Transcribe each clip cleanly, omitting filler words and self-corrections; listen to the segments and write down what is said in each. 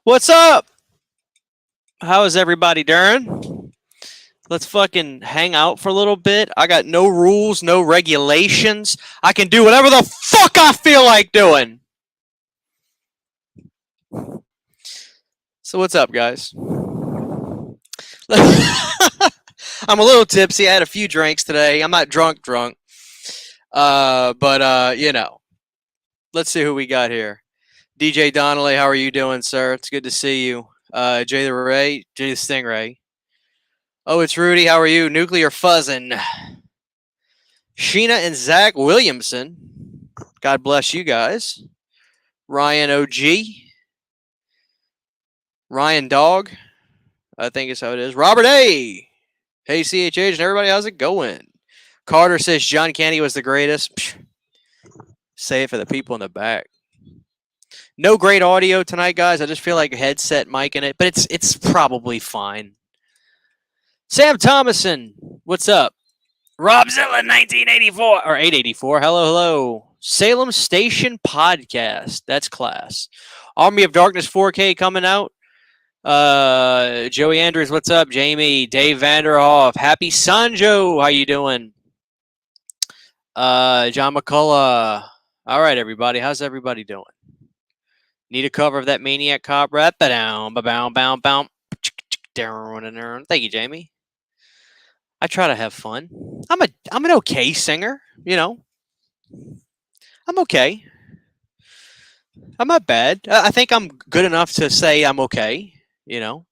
What's up? How is everybody doing? Let's fucking hang out for a little bit. I got no rules, no regulations. I can do whatever the fuck I feel like doing. So what's up, guys? I'm a little tipsy. I had a few drinks today. I'm not drunk. But you know. Let's see who we got here. DJ Donnelly, how are you doing, sir? It's good to see you. Jay the Stingray. Oh, it's Rudy. How are you? Nuclear Fuzzin'. Sheena and Zach Williamson. God bless you guys. Ryan OG. Ryan Dog. I think is how it is. Robert A. Hey, CHH and everybody, how's it going? Carter says John Candy was the greatest. Psh. Say it for the people in the back. No great audio tonight, guys. I just feel like a headset mic in it, but it's probably fine. Sam Thomason, what's up? Robzilla 1984 or 884. Hello. Salem Station Podcast. That's class. Army of Darkness 4K coming out. Joey Andrews, what's up? Jamie, Dave Vanderhoff, Happy Sanjo, how you doing? John McCullough. All right, everybody. How's everybody doing? Need a cover of that Maniac Cop rap? Thank you, Jamie. I try to have fun. I'm an okay singer, you know. I'm okay. I'm not bad. I think I'm good enough to say I'm okay, you know.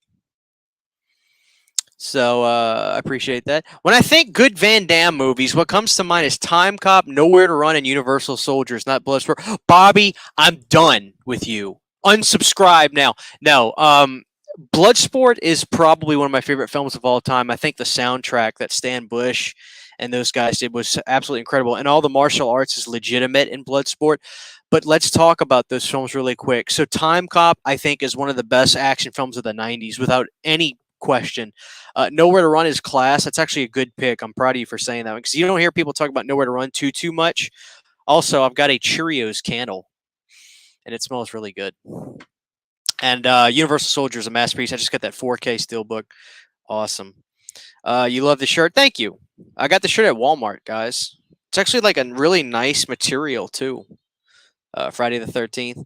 So I appreciate that. When I think good Van Damme movies, what comes to mind is Time Cop, Nowhere to Run, and Universal Soldiers, not Bloodsport. Bobby, I'm done with you. Unsubscribe now. No, Bloodsport is probably one of my favorite films of all time. I think the soundtrack that Stan Bush and those guys did was absolutely incredible. And all the martial arts is legitimate in Bloodsport. But let's talk about those films really quick. So Time Cop, I think, is one of the best action films of the 90s without any question. Nowhere to Run is class. That's actually a good pick. I'm proud of you for saying that because you don't hear people talk about Nowhere to Run too much. Also, I've got a Cheerios candle, and it smells really good. And Universal Soldier is a masterpiece. I just got that 4K Steelbook. Awesome. You love the shirt? Thank you. I got the shirt at Walmart, guys. It's actually like a really nice material, too. Friday the 13th.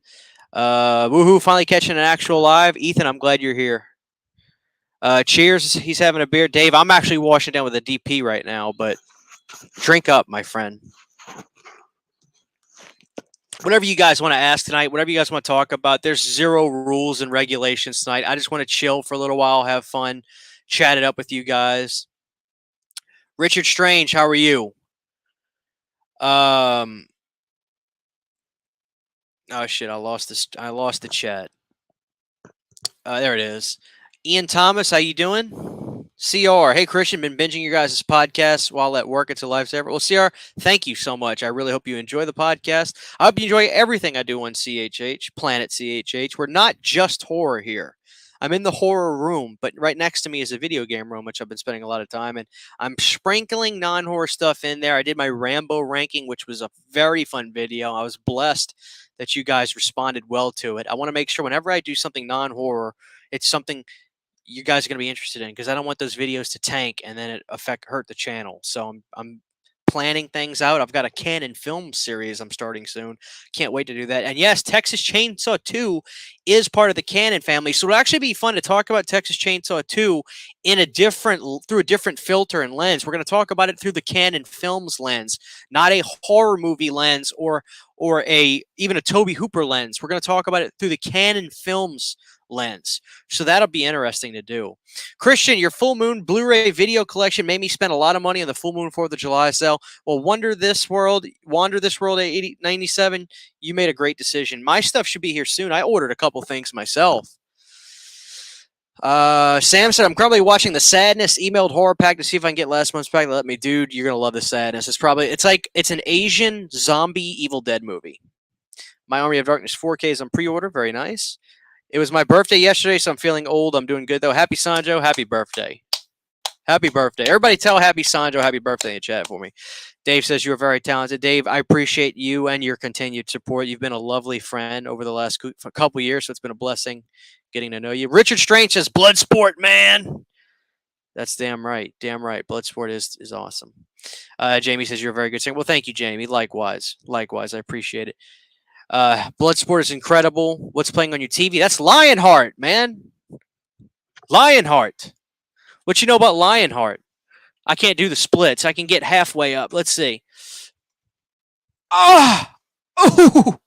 Woohoo, finally catching an actual live. Ethan, I'm glad you're here. Cheers. He's having a beer. Dave, I'm actually washing down with a DP right now, but drink up, my friend. Whatever you guys want to ask tonight, whatever you guys want to talk about, there's zero rules and regulations tonight. I just want to chill for a little while, have fun, chat it up with you guys. Richard Strange, how are you? Oh shit, I lost the chat. There it is. Ian Thomas, how you doing? CR, hey Christian, been binging your guys' podcast while at work. It's a lifesaver. Well, CR, thank you so much. I really hope you enjoy the podcast. I hope you enjoy everything I do on CHH, Planet CHH. We're not just horror here. I'm in the horror room, but right next to me is a video game room, which I've been spending a lot of time in. I'm sprinkling non-horror stuff in there. I did my Rambo ranking, which was a very fun video. I was blessed that you guys responded well to it. I want to make sure whenever I do something non-horror, it's something you guys are going to be interested in because I don't want those videos to tank and then it hurt the channel. So I'm planning things out. I've got a Canon film series I'm starting soon. Can't wait to do that. And yes, Texas Chainsaw 2 is part of the Canon family. So it'll actually be fun to talk about Texas Chainsaw 2 through a different filter and lens. We're going to talk about it through the Canon Films lens, not a horror movie lens or even a Tobe Hooper lens. We're going to talk about it through the Canon Films lens. So that'll be interesting to do. Christian, your full moon Blu-ray video collection made me spend a lot of money on the full moon 4th of July sale. Well, Wander This World at 97, you made a great decision. My stuff should be here soon. I ordered a couple things myself. Sam said, I'm currently watching The Sadness emailed horror pack to see if I can get last month's pack. Let me, dude, you're going to love The Sadness. It's an Asian zombie Evil Dead movie. My Army of Darkness 4K is on pre-order. Very nice. It was my birthday yesterday, so I'm feeling old. I'm doing good, though. Happy Sanjo. Happy birthday. Happy birthday. Everybody tell Happy Sanjo happy birthday in the chat for me. Dave says you are very talented. Dave, I appreciate you and your continued support. You've been a lovely friend over the last couple years, so it's been a blessing getting to know you. Richard Strange says, Bloodsport, man. That's damn right. Damn right. Bloodsport is awesome. Jamie says you're a very good singer. Well, thank you, Jamie. Likewise. Likewise. I appreciate it. Bloodsport is incredible. What's playing on your TV? That's Lionheart, man. Lionheart. What you know about Lionheart? I can't do the splits. I can get halfway up. Let's see. Ah! Oh!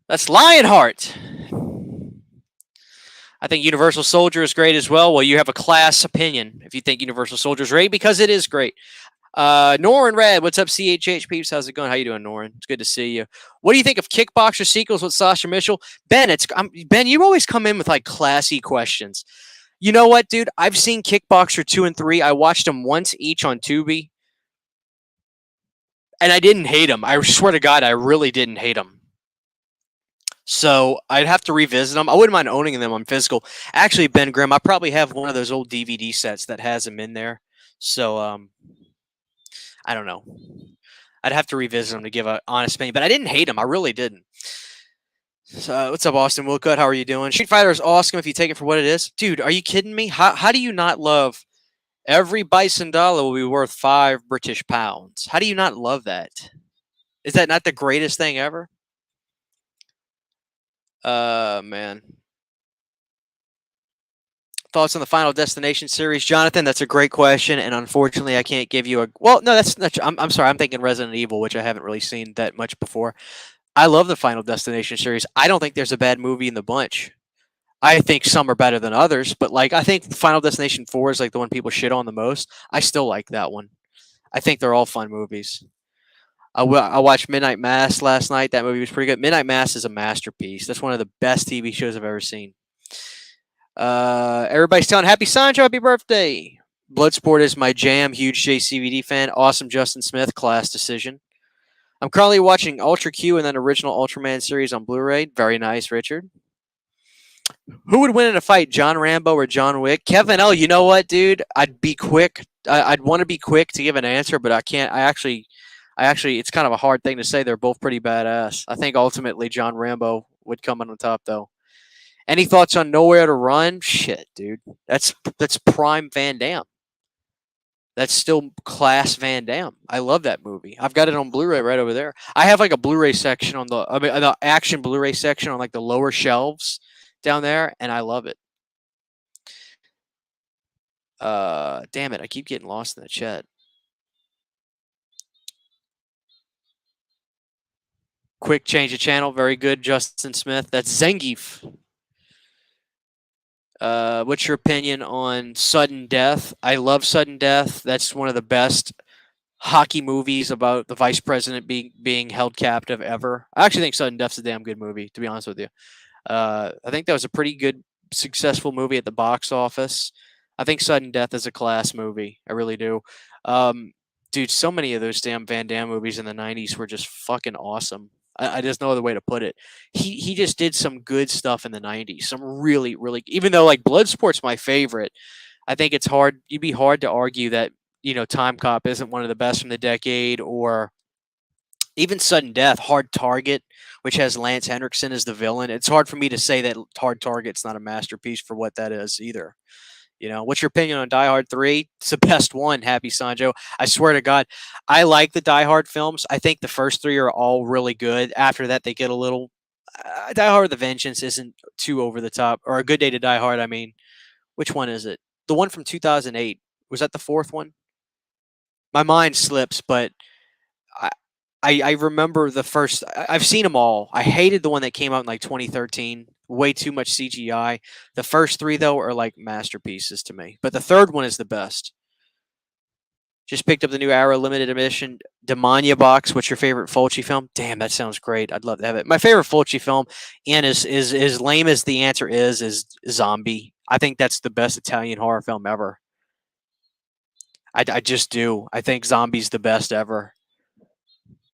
That's Lionheart. I think Universal Soldier is great as well. Well, you have a class opinion if you think Universal Soldier is great, because it is great. Norin Red, what's up, CHH peeps? How's it going? How you doing, Norin? It's good to see you. What do you think of Kickboxer sequels with Sasha Mitchell? Ben, Ben, you always come in with like classy questions. You know what, dude? I've seen Kickboxer 2 and 3. I watched them once each on Tubi, and I didn't hate them. I swear to God, I really didn't hate them. So I'd have to revisit them. I wouldn't mind owning them on physical. Actually, Ben Grimm, I probably have one of those old DVD sets that has them in there. So I don't know. I'd have to revisit them to give an honest opinion, but I didn't hate them. I really didn't. So, what's up, Austin Wilcutt? How are you doing? Street Fighter is awesome if you take it for what it is. Dude, are you kidding me? How do you not love every bison dollar will be worth 5 British pounds? How do you not love that? Is that not the greatest thing ever? Man. Thoughts on the Final Destination series, Jonathan? That's a great question, and unfortunately, I can't give you a. Well, no, that's not. I'm sorry. I'm thinking Resident Evil, which I haven't really seen that much before. I love the Final Destination series. I don't think there's a bad movie in the bunch. I think some are better than others, but like I think Final Destination 4 is like the one people shit on the most. I still like that one. I think they're all fun movies. I watched Midnight Mass last night. That movie was pretty good. Midnight Mass is a masterpiece. That's one of the best TV shows I've ever seen. Everybody's telling Happy Sancho, happy birthday. Bloodsport is my jam. Huge JCVD fan. Awesome Justin Smith, class decision. I'm currently watching Ultra Q and then original Ultraman series on Blu-ray. Very nice, Richard. Who would win in a fight, John Rambo or John Wick? Kevin L, you know what, dude? I'd be quick. I'd want to be quick to give an answer, but I can't. I actually, it's kind of a hard thing to say. They're both pretty badass. I think ultimately John Rambo would come on top, though. Any thoughts on Nowhere to Run? Shit, dude. That's prime Van Damme. That's still class Van Damme. I love that movie. I've got it on Blu-ray right over there. I have like a Blu-ray section on the action Blu-ray section on like the lower shelves down there, and I love it. Damn it, I keep getting lost in the chat. Quick change of channel. Very good, Justin Smith. That's Zangief. What's your opinion on Sudden Death? I love Sudden Death. That's one of the best hockey movies about the vice president being held captive ever. I actually think Sudden Death's a damn good movie, to be honest with you. I think that was a pretty good, successful movie at the box office. I think Sudden Death is a class movie. I really do. Dude, so many of those damn Van Damme movies in the 90s were just fucking awesome. I there's no other way to put it. He just did some good stuff in the 90s. Some really, really, even though like Bloodsport's my favorite, I think it's hard. You'd be hard to argue that, Time Cop isn't one of the best from the decade, or even Sudden Death, Hard Target, which has Lance Henriksen as the villain. It's hard for me to say that Hard Target's not a masterpiece for what that is either. What's your opinion on Die Hard 3? It's the best one, Happy Sanjo. I swear to God, I like the Die Hard films. I think the first 3 are all really good. After that, they get a little... Die Hard with a Vengeance isn't too over the top. Or A Good Day to Die Hard, I mean. Which one is it? The one from 2008. Was that the 4th one? My mind slips, but I remember the first... I've seen them all. I hated the one that came out in like 2013. Way too much CGI. The first 3, though, are like masterpieces to me. But the 3rd one is the best. Just picked up the new Arrow limited edition Demonia box. What's your favorite Fulci film? Damn, that sounds great. I'd love to have it. My favorite Fulci film, and as lame as the answer is Zombie. I think that's the best Italian horror film ever. I just do. I think Zombie's the best ever.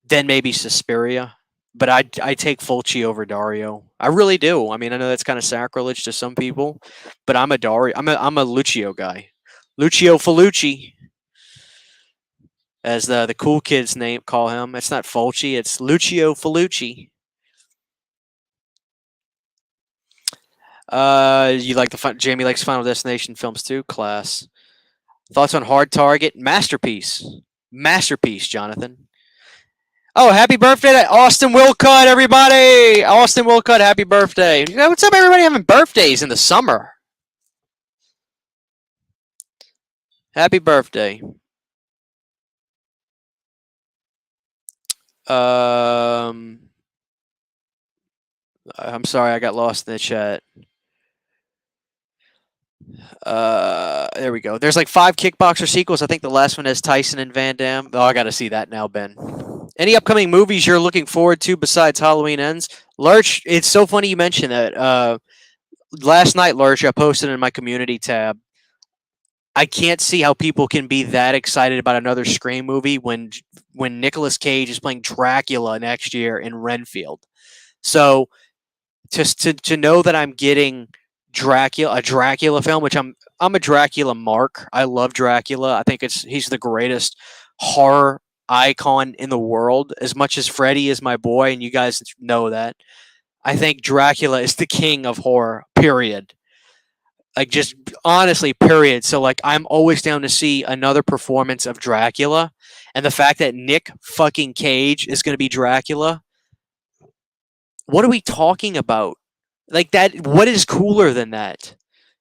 Then maybe Suspiria. But I take Fulci over Dario. I really do. I mean, I know that's kind of sacrilege to some people, but I'm a Dario. I'm a Lucio guy. Lucio Fulci. as the cool kids name call him. It's not Fulci, it's Lucio Fulci. You like Jamie likes Final Destination films too? Class. Thoughts on Hard Target? Masterpiece. Masterpiece, Jonathan. Oh, happy birthday to Austin Wilcott, everybody! Austin Wilcott, happy birthday. You know, what's up, everybody having birthdays in the summer? Happy birthday. I'm sorry, I got lost in the chat. There we go. There's like 5 Kickboxer sequels. I think the last one has Tyson and Van Damme. Oh, I got to see that now, Ben. Any upcoming movies you're looking forward to besides Halloween Ends? Lurch, it's so funny you mentioned that. Last night, Lurch, I posted in my community tab. I can't see how people can be that excited about another Scream movie when Nicolas Cage is playing Dracula next year in Renfield. So just to know that I'm getting a Dracula film, which I'm a Dracula mark. I love Dracula. I think he's the greatest horror icon in the world. As much as Freddy is my boy, and you guys know that, I think Dracula is the king of horror. Period. Like, just honestly, period. So like, I'm always down to see another performance of Dracula, and the fact that Nick fucking Cage is going to be Dracula. What are we talking about? Like that, what is cooler than that?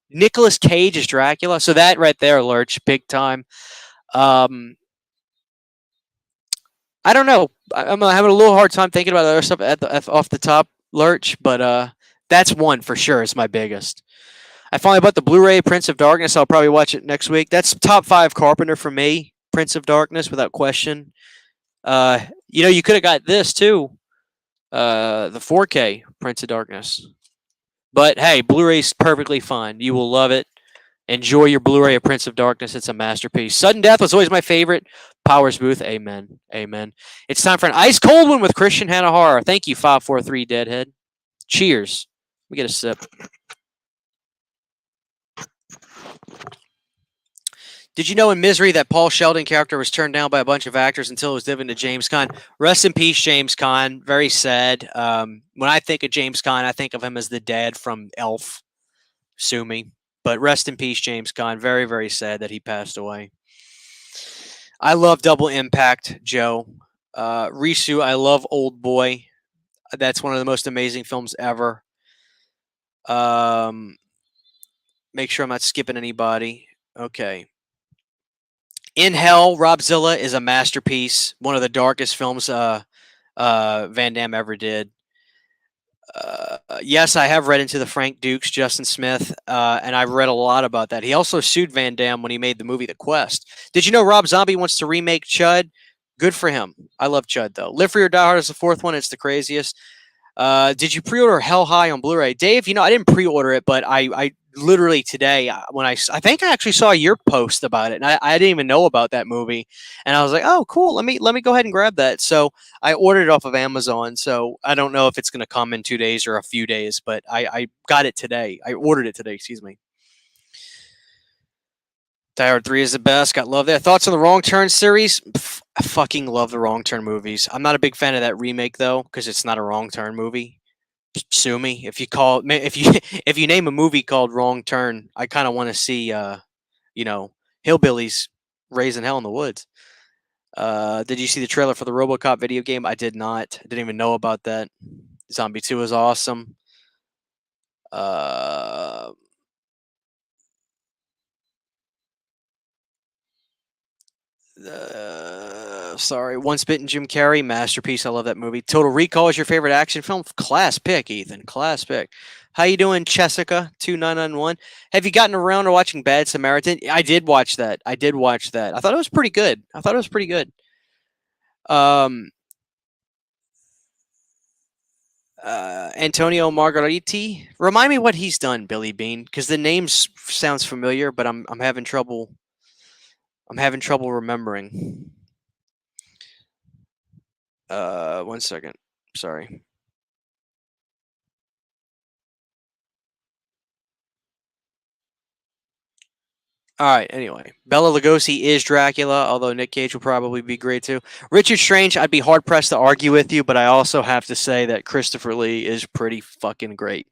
Nicolas Cage is Dracula. So that right there, Lurch, big time. I don't know. I'm having a little hard time thinking about other stuff off the top, Lurch, but that's one for sure. It's my biggest. I finally bought the Blu-ray Prince of Darkness. I'll probably watch it next week. That's top 5 Carpenter for me. Prince of Darkness, without question. You could have got this too. The 4K Prince of Darkness. But hey, Blu-ray's perfectly fine. You will love it. Enjoy your Blu-ray of Prince of Darkness. It's a masterpiece. Sudden Death was always my favorite. Powers Booth, amen. Amen. It's time for an ice cold one with Christian Hanahara. Thank you, 543 Deadhead. Cheers. Let me get a sip. Did you know in Misery that Paul Sheldon character was turned down by a bunch of actors until it was given to James Caan? Rest in peace, James Caan. Very sad. When I think of James Caan, I think of him as the dad from Elf. Sue me. But rest in peace, James Caan. Very, very sad that he passed away. I love Double Impact, Joe. Risu, I love Old Boy. That's one of the most amazing films ever. Make sure I'm not skipping anybody. Okay. In Hell, Robzilla is a masterpiece. One of the darkest films Van Damme ever did. Yes, I have read into the Frank Dukes, Justin Smith, and I've read a lot about that. He also sued Van Damme when he made the movie The Quest. Did you know Rob Zombie wants to remake Chud? Good for him. I love Chud, though. Live Free or Die Hard is the 4th one. It's the craziest. Did you pre-order Hell High on Blu-ray? Dave, I didn't pre-order it, but I literally today, when I think I actually saw your post about it, and I didn't even know about that movie, and I was like, oh, cool, let me go ahead and grab that. So I ordered it off of Amazon, so I don't know if it's going to come in 2 days or a few days, but I got it today. I ordered it today, excuse me. Die Hard 3 is the best. Got love there. Thoughts on the Wrong Turn series? I fucking love the Wrong Turn movies. I'm not a big fan of that remake though, because it's not a Wrong Turn movie. Sue me if you name a movie called Wrong Turn. I kind of want to see hillbillies raising hell in the woods. Did you see the trailer for the RoboCop video game? I did not. I didn't even know about that. Zombie 2 is awesome. Sorry, Once Bitten Jim Carrey, masterpiece. I love that movie. Total Recall is your favorite action film? Class pick, Ethan. Class pick. How you doing, Jessica2991? Have you gotten around to watching Bad Samaritan? I did watch that. I thought it was pretty good. Antonio Margariti. Remind me what he's done, Billy Bean, because the name sounds familiar, but I'm having trouble. I'm having trouble remembering. 1 second. Sorry. All right. Anyway, Bela Lugosi is Dracula, although Nick Cage will probably be great too. Richard Strange, I'd be hard pressed to argue with you, but I also have to say that Christopher Lee is pretty fucking great.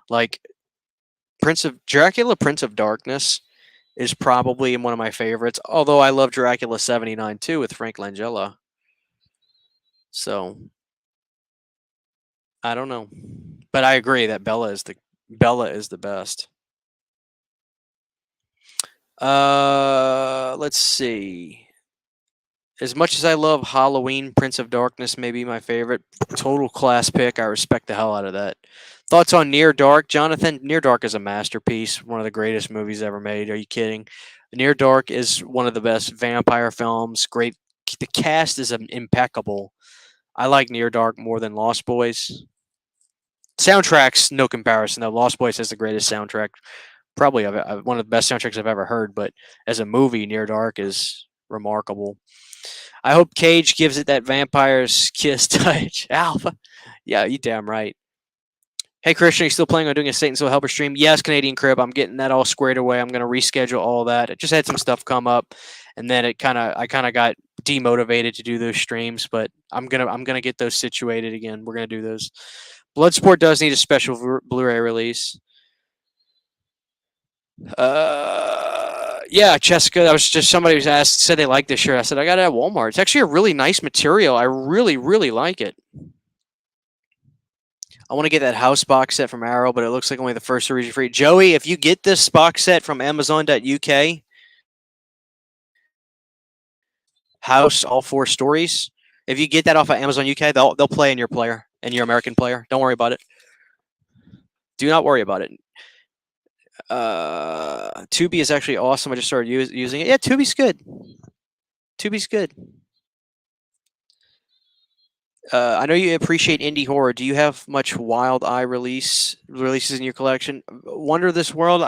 Like Prince of Dracula, Prince of Darkness is probably one of my favorites. Although I love Dracula 79 too with Frank Langella. So I don't know, but I agree that Bella is the best. Let's see. As much as I love Halloween, Prince of Darkness may be my favorite. Total class pick. I respect the hell out of that. Thoughts on Near Dark, Jonathan? Near Dark is a masterpiece. One of the greatest movies ever made. Are you kidding? Near Dark is one of the best vampire films. Great. The cast is impeccable. I like Near Dark more than Lost Boys. Soundtracks, no comparison though. Lost Boys has the greatest soundtrack. Probably one of the best soundtracks I've ever heard. But as a movie, Near Dark is remarkable. I hope Cage gives it that vampire's kiss touch. Alpha. Yeah, you damn right. Hey Christian, are you still planning on doing a Satan Soul Helper stream? Yes, Canadian Crib. I'm getting that all squared away. I'm gonna reschedule all that. It just had some stuff come up, and then I kind of got demotivated to do those streams. But I'm gonna get those situated again. We're gonna do those. Bloodsport does need a special Blu-ray release. Yeah, Jessica. That was just somebody who's asked, said they liked this shirt. I said I got it at Walmart. It's actually a really nice material. I really, really like it. I want to get that house box set from Arrow, but it looks like only the first series are free. Joey, if you get this box set from Amazon.uk, House, all four stories, if you get that off of Amazon UK, they'll play in your player, in your American player. Don't worry about it. Do not worry about it. Tubi is actually awesome. I just started using it. Yeah, Tubi's good. Tubi's good. I know you appreciate indie horror. Do you have much Wild Eye releases in your collection? Wonder This World.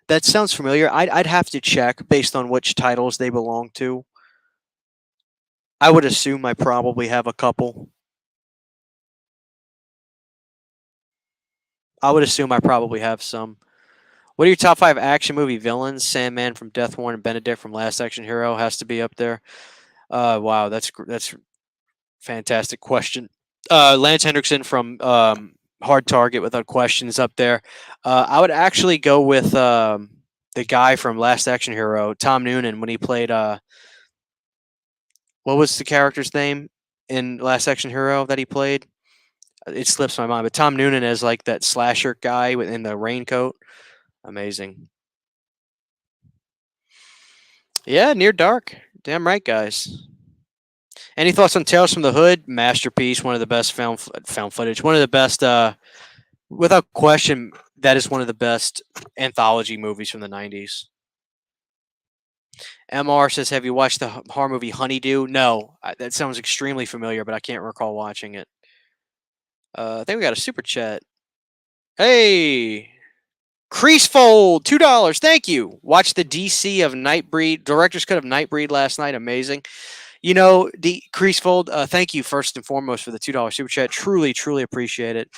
That sounds familiar. I'd have to check based on which titles they belong to. I would assume I probably have a couple. I would assume I probably have some. What are your top 5 action movie villains? Sandman from Death Warrant and Benedict from Last Action Hero has to be up there. Wow, that's fantastic question. Lance Hendrickson from Hard Target, without question, is up there. I would actually go with the guy from Last Action Hero, Tom Noonan, when he played. What was the character's name in Last Action Hero that he played? It slips my mind, but Tom Noonan is like that slasher guy in the raincoat. Amazing. Yeah, Near Dark. Damn right, guys. Any thoughts on Tales from the Hood? Masterpiece, one of the best found footage, one of the best, without question, that is one of the best anthology movies from the 90s. MR says, have you watched the horror movie Honeydew? No, that sounds extremely familiar, but I can't recall watching it. I think we got a super chat. Hey, Creasefold, $2. Thank you. Watched the DC of Nightbreed, director's cut of Nightbreed last night. Amazing. You know, Creasefold, thank you first and foremost for the $2 super chat. Truly, truly appreciate it.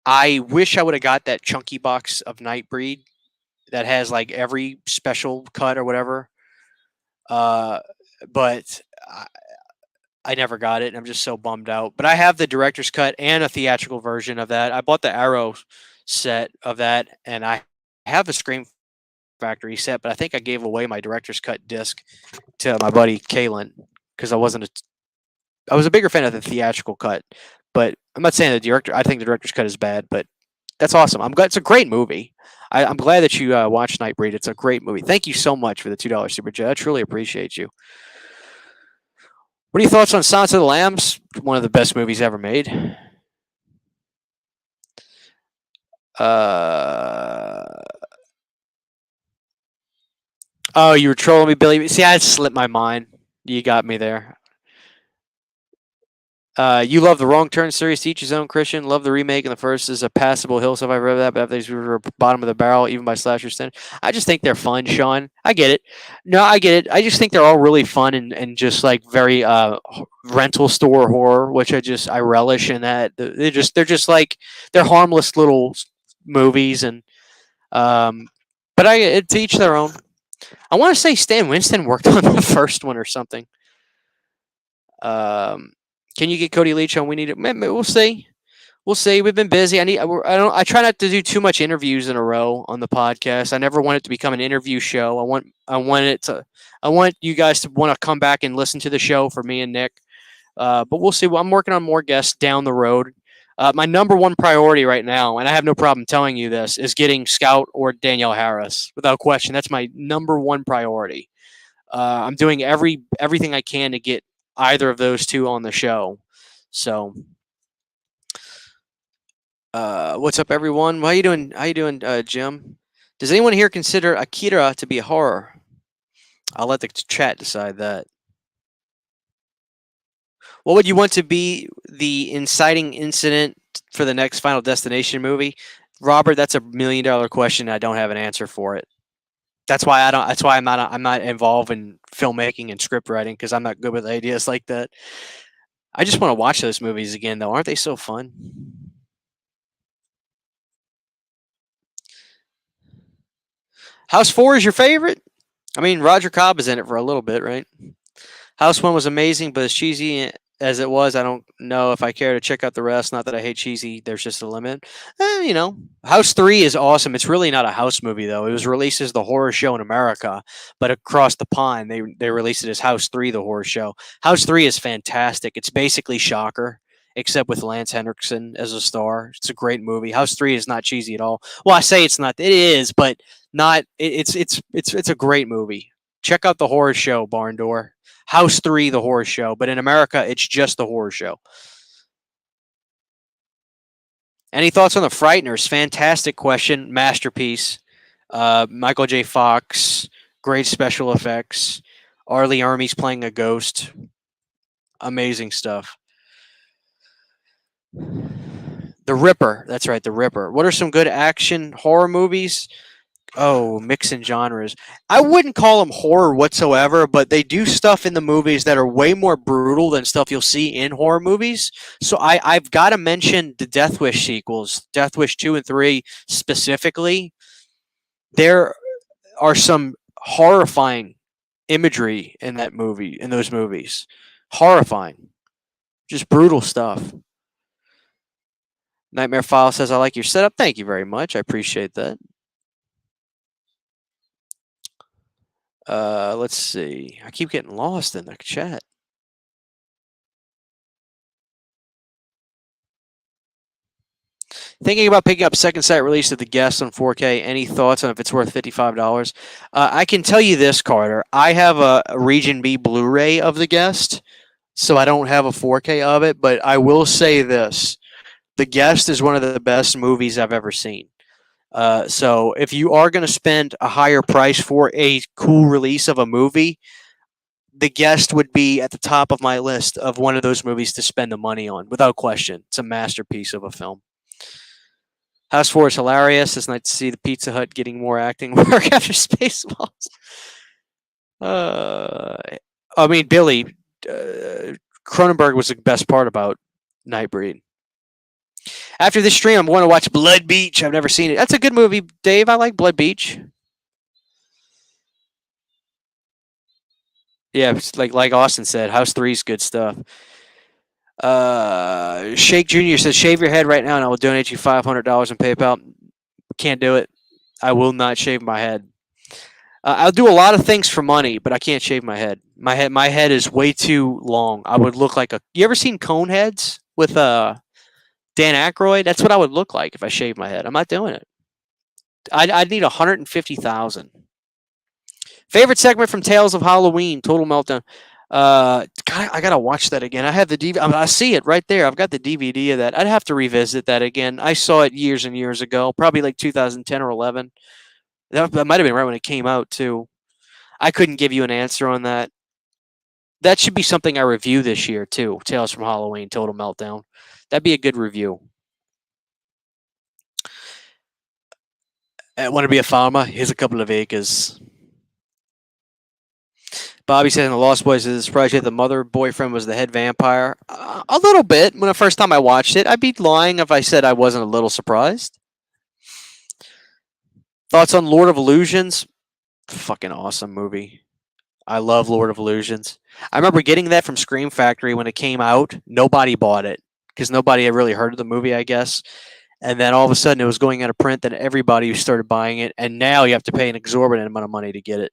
I wish I would have got that chunky box of Nightbreed that has like every special cut or whatever. But I never got it, and I'm just so bummed out. But I have the director's cut and a theatrical version of that. I bought the Arrow set of that, and I have a Scream Factory set, but I think I gave away my director's cut disc to my buddy Kalen because I was a bigger fan of the theatrical cut. But I'm not saying I think the director's cut is bad, but that's awesome. I'm glad it's a great movie. I'm glad that you watched Nightbreed. It's a great movie. Thank you so much for the $2 super chat. I truly appreciate you. What are your thoughts on Silence of the Lambs? One of the best movies ever made. Oh, you were trolling me, Billy. See, I slipped my mind. You got me there. You love the Wrong Turn series, to each his own, Christian. Love the remake, and the first is a passable hill. So if I read that, but after these were bottom of the barrel, even by slasher standards. I just think they're fun, Sean. I get it. No, I get it. I just think they're all really fun and just like very rental store horror, which I relish in that. They're just like they're harmless little movies, and But to each their own. I want to say Stan Winston worked on the first one or something. Um, can you get Cody Leach on? We need it. We'll see. We'll see. We've been busy. I don't. I try not to do too much interviews in a row on the podcast. I never want it to become an interview show. I want it to. I want you guys to want to come back and listen to the show for me and Nick. But we'll see. Well, I'm working on more guests down the road. My number one priority right now, and I have no problem telling you this, is getting Scout or Danielle Harris without question. That's my number one priority. I'm doing everything I can to get either of those two on the show. So, what's up, everyone? How you doing? How you doing, Jim? Does anyone here consider Akira to be a horror? I'll let the chat decide that. What would you want to be the inciting incident for the next Final Destination movie? Robert, that's $1 million question. I don't have an answer for it. That's why I don't. That's why I'm not involved in filmmaking and script writing because I'm not good with ideas like that. I just want to watch those movies again, though. Aren't they so fun? House 4 is your favorite? I mean, Roger Cobb is in it for a little bit, right? House 1 was amazing, but as cheesy as it was, I don't know if I care to check out the rest. Not that I hate cheesy, there's just a limit. House 3 is awesome. It's really not a house movie, though. It was released as the horror show in America, but across the pond, they released it as House 3, the horror show. House 3 is fantastic. It's basically Shocker, except with Lance Henriksen as a star. It's a great movie. House 3 is not cheesy at all. Well, I say it's not. It is, but not. It's a great movie. Check out the horror show, Barn Door. House 3, the horror show, but in America, it's just the horror show. Any thoughts on the Frighteners? Fantastic question, masterpiece. Michael J. Fox, great special effects. Arlie Ermey's playing a ghost. Amazing stuff. The Ripper. That's right, The Ripper. What are some good action horror movies? Oh, mixing genres. I wouldn't call them horror whatsoever, but they do stuff in the movies that are way more brutal than stuff you'll see in horror movies. So I've got to mention the Death Wish sequels, Death Wish 2 and 3 specifically. There are some horrifying imagery in those movies. Horrifying. Just brutal stuff. Nightmare File says, I like your setup. Thank you very much. I appreciate that. Let's see. I keep getting lost in the chat. Thinking about picking up second sight release of The Guest on 4K. Any thoughts on if it's worth $55? I can tell you this, Carter. I have a Region B Blu-ray of The Guest, so I don't have a 4K of it, but I will say this. The Guest is one of the best movies I've ever seen. So if you are going to spend a higher price for a cool release of a movie, The Guest would be at the top of my list of one of those movies to spend the money on, without question. It's a masterpiece of a film. House 4 is hilarious. It's nice to see the Pizza Hut getting more acting work after Spaceballs. Billy, Cronenberg was the best part about Nightbreed. After this stream, I'm going to watch Blood Beach. I've never seen it. That's a good movie, Dave. I like Blood Beach. Yeah, like Austin said, House 3 is good stuff. Shake Jr. says, shave your head right now and I will donate you $500 in PayPal. Can't do it. I will not shave my head. I'll do a lot of things for money, but I can't shave my head. My head is way too long. I would look like a... You ever seen Coneheads with Dan Aykroyd? That's what I would look like if I shaved my head. I'm not doing it. I'd need $150,000. Favorite segment from Tales of Halloween, Total Meltdown. God, I gotta watch that again. I have the DVD. I see it right there. I've got the DVD of that. I'd have to revisit that again. I saw it years and years ago, probably like 2010 or 11. That might have been right when it came out too. I couldn't give you an answer on that. That should be something I review this year too. Tales from Halloween, Total Meltdown. That'd be a good review. I want to be a farmer. Here's a couple of acres. Bobby says in The Lost Boys, is it surprised you the mother boyfriend was the head vampire? A little bit. When the first time I watched it, I'd be lying if I said I wasn't a little surprised. Thoughts on Lord of Illusions? Fucking awesome movie. I love Lord of Illusions. I remember getting that from Scream Factory when it came out. Nobody bought it because nobody had really heard of the movie, I guess. And then all of a sudden it was going out of print, then everybody started buying it, and now you have to pay an exorbitant amount of money to get it.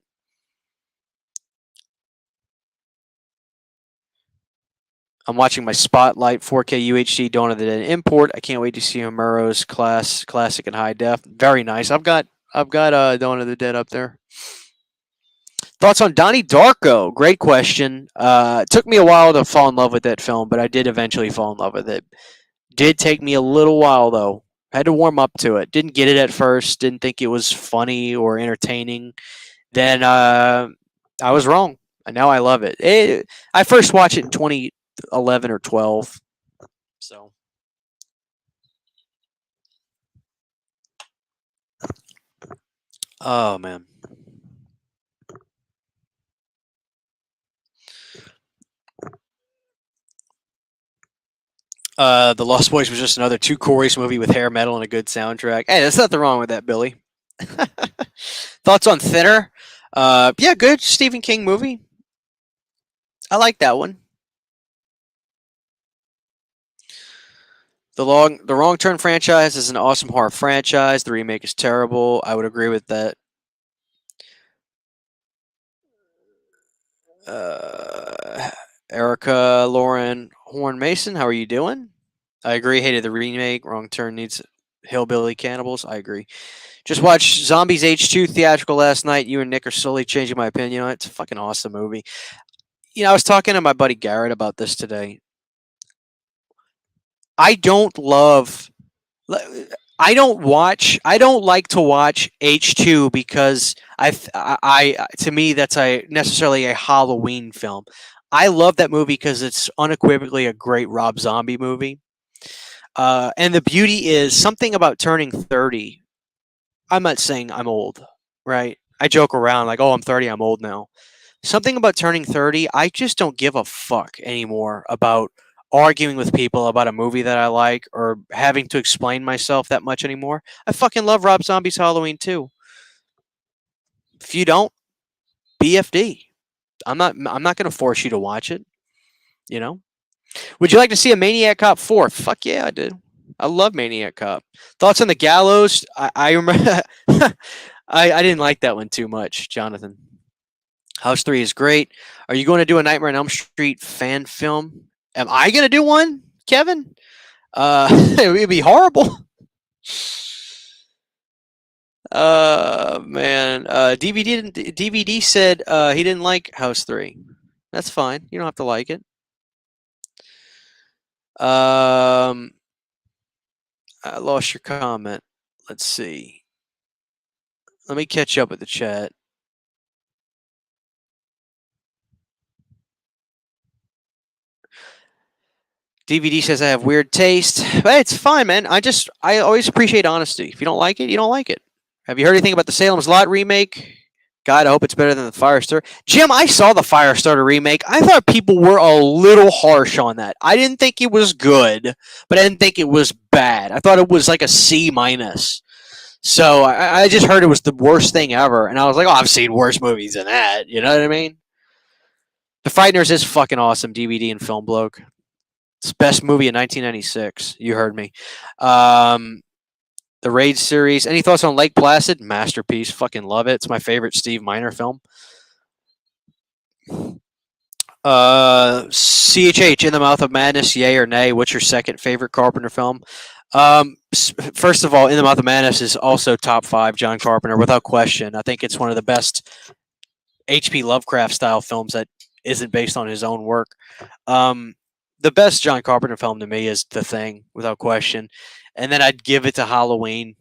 I'm watching my Spotlight 4K UHD Dawn of the Dead import. I can't wait to see Muro's classic and high def. Very nice. I've got Dawn of the Dead up there. Thoughts on Donnie Darko? Great question. It took me a while to fall in love with that film, but I did eventually fall in love with it. Did take me a little while though. Had to warm up to it. Didn't get it at first. Didn't think it was funny or entertaining. Then I was wrong, and now I love it. I first watched it in 2011 or 12. So oh man. The Lost Boys was just another two chorus movie with hair metal and a good soundtrack. Hey, there's nothing wrong with that, Billy. Thoughts on Thinner? Yeah, good Stephen King movie. I like that one. The Wrong Turn franchise is an awesome horror franchise. The remake is terrible. I would agree with that. Uh, Erica Lauren Horn Mason, how are you doing? I agree. Hated the remake. Wrong Turn needs hillbilly cannibals. I agree. Just watched Zombies H2 theatrical last night. You and Nick are slowly changing my opinion on it. It's a fucking awesome movie. I was talking to my buddy Garrett about this today. I don't love. I don't like to watch H2 because to me that's a necessarily a Halloween film. I love that movie because it's unequivocally a great Rob Zombie movie. And the beauty is something about turning 30. I'm not saying I'm old, right? I joke around like, oh, I'm 30, I'm old now. Something about turning 30, I just don't give a fuck anymore about arguing with people about a movie that I like or having to explain myself that much anymore. I fucking love Rob Zombie's Halloween too. If you don't, BFD. I'm not going to force you to watch it, you know? Would you like to see a Maniac Cop 4? Fuck yeah, I did. I love Maniac Cop. Thoughts on the Gallows? I remember I didn't like that one too much, Jonathan. House 3 is great. Are you going to do a Nightmare on Elm Street fan film? Am I going to do one, Kevin? It would be horrible. Man. DVD said he didn't like House 3. That's fine. You don't have to like it. I lost your comment. Let's see. Let me catch up with the chat. DVD says I have weird taste. But it's fine, man. I always appreciate honesty. If you don't like it, you don't like it. Have you heard anything about the Salem's Lot remake? God, I hope it's better than the Firestarter. Jim, I saw the Firestarter remake. I thought people were a little harsh on that. I didn't think it was good, but I didn't think it was bad. I thought it was like a C minus. So I just heard it was the worst thing ever, and I was like, oh, I've seen worse movies than that. You know what I mean? The Frighteners is fucking awesome. DVD and film bloke. It's best movie in 1996. You heard me. The Raid series. Any thoughts on Lake Placid? Masterpiece. Fucking love it. It's my favorite Steve Miner film. CHH In the Mouth of Madness. Yay or nay? What's your second favorite Carpenter film? First of all, In the Mouth of Madness is also top 5 John Carpenter without question. I think it's one of the best H.P. Lovecraft style films that isn't based on his own work. The best John Carpenter film to me is The Thing, without question. And then I'd give it to Halloween.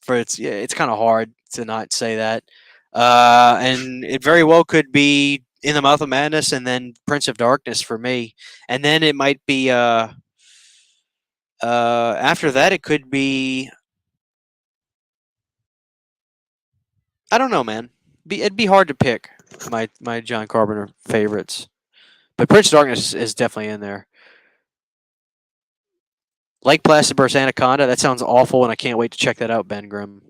It's kind of hard to not say that. And it very well could be In the Mouth of Madness and then Prince of Darkness for me. And then it might be after that it could be I don't know, man. It'd be hard to pick my John Carpenter favorites. But Prince of Darkness is definitely in there. Lake Placid vs. Anaconda. That sounds awful, and I can't wait to check that out, Ben Grimm.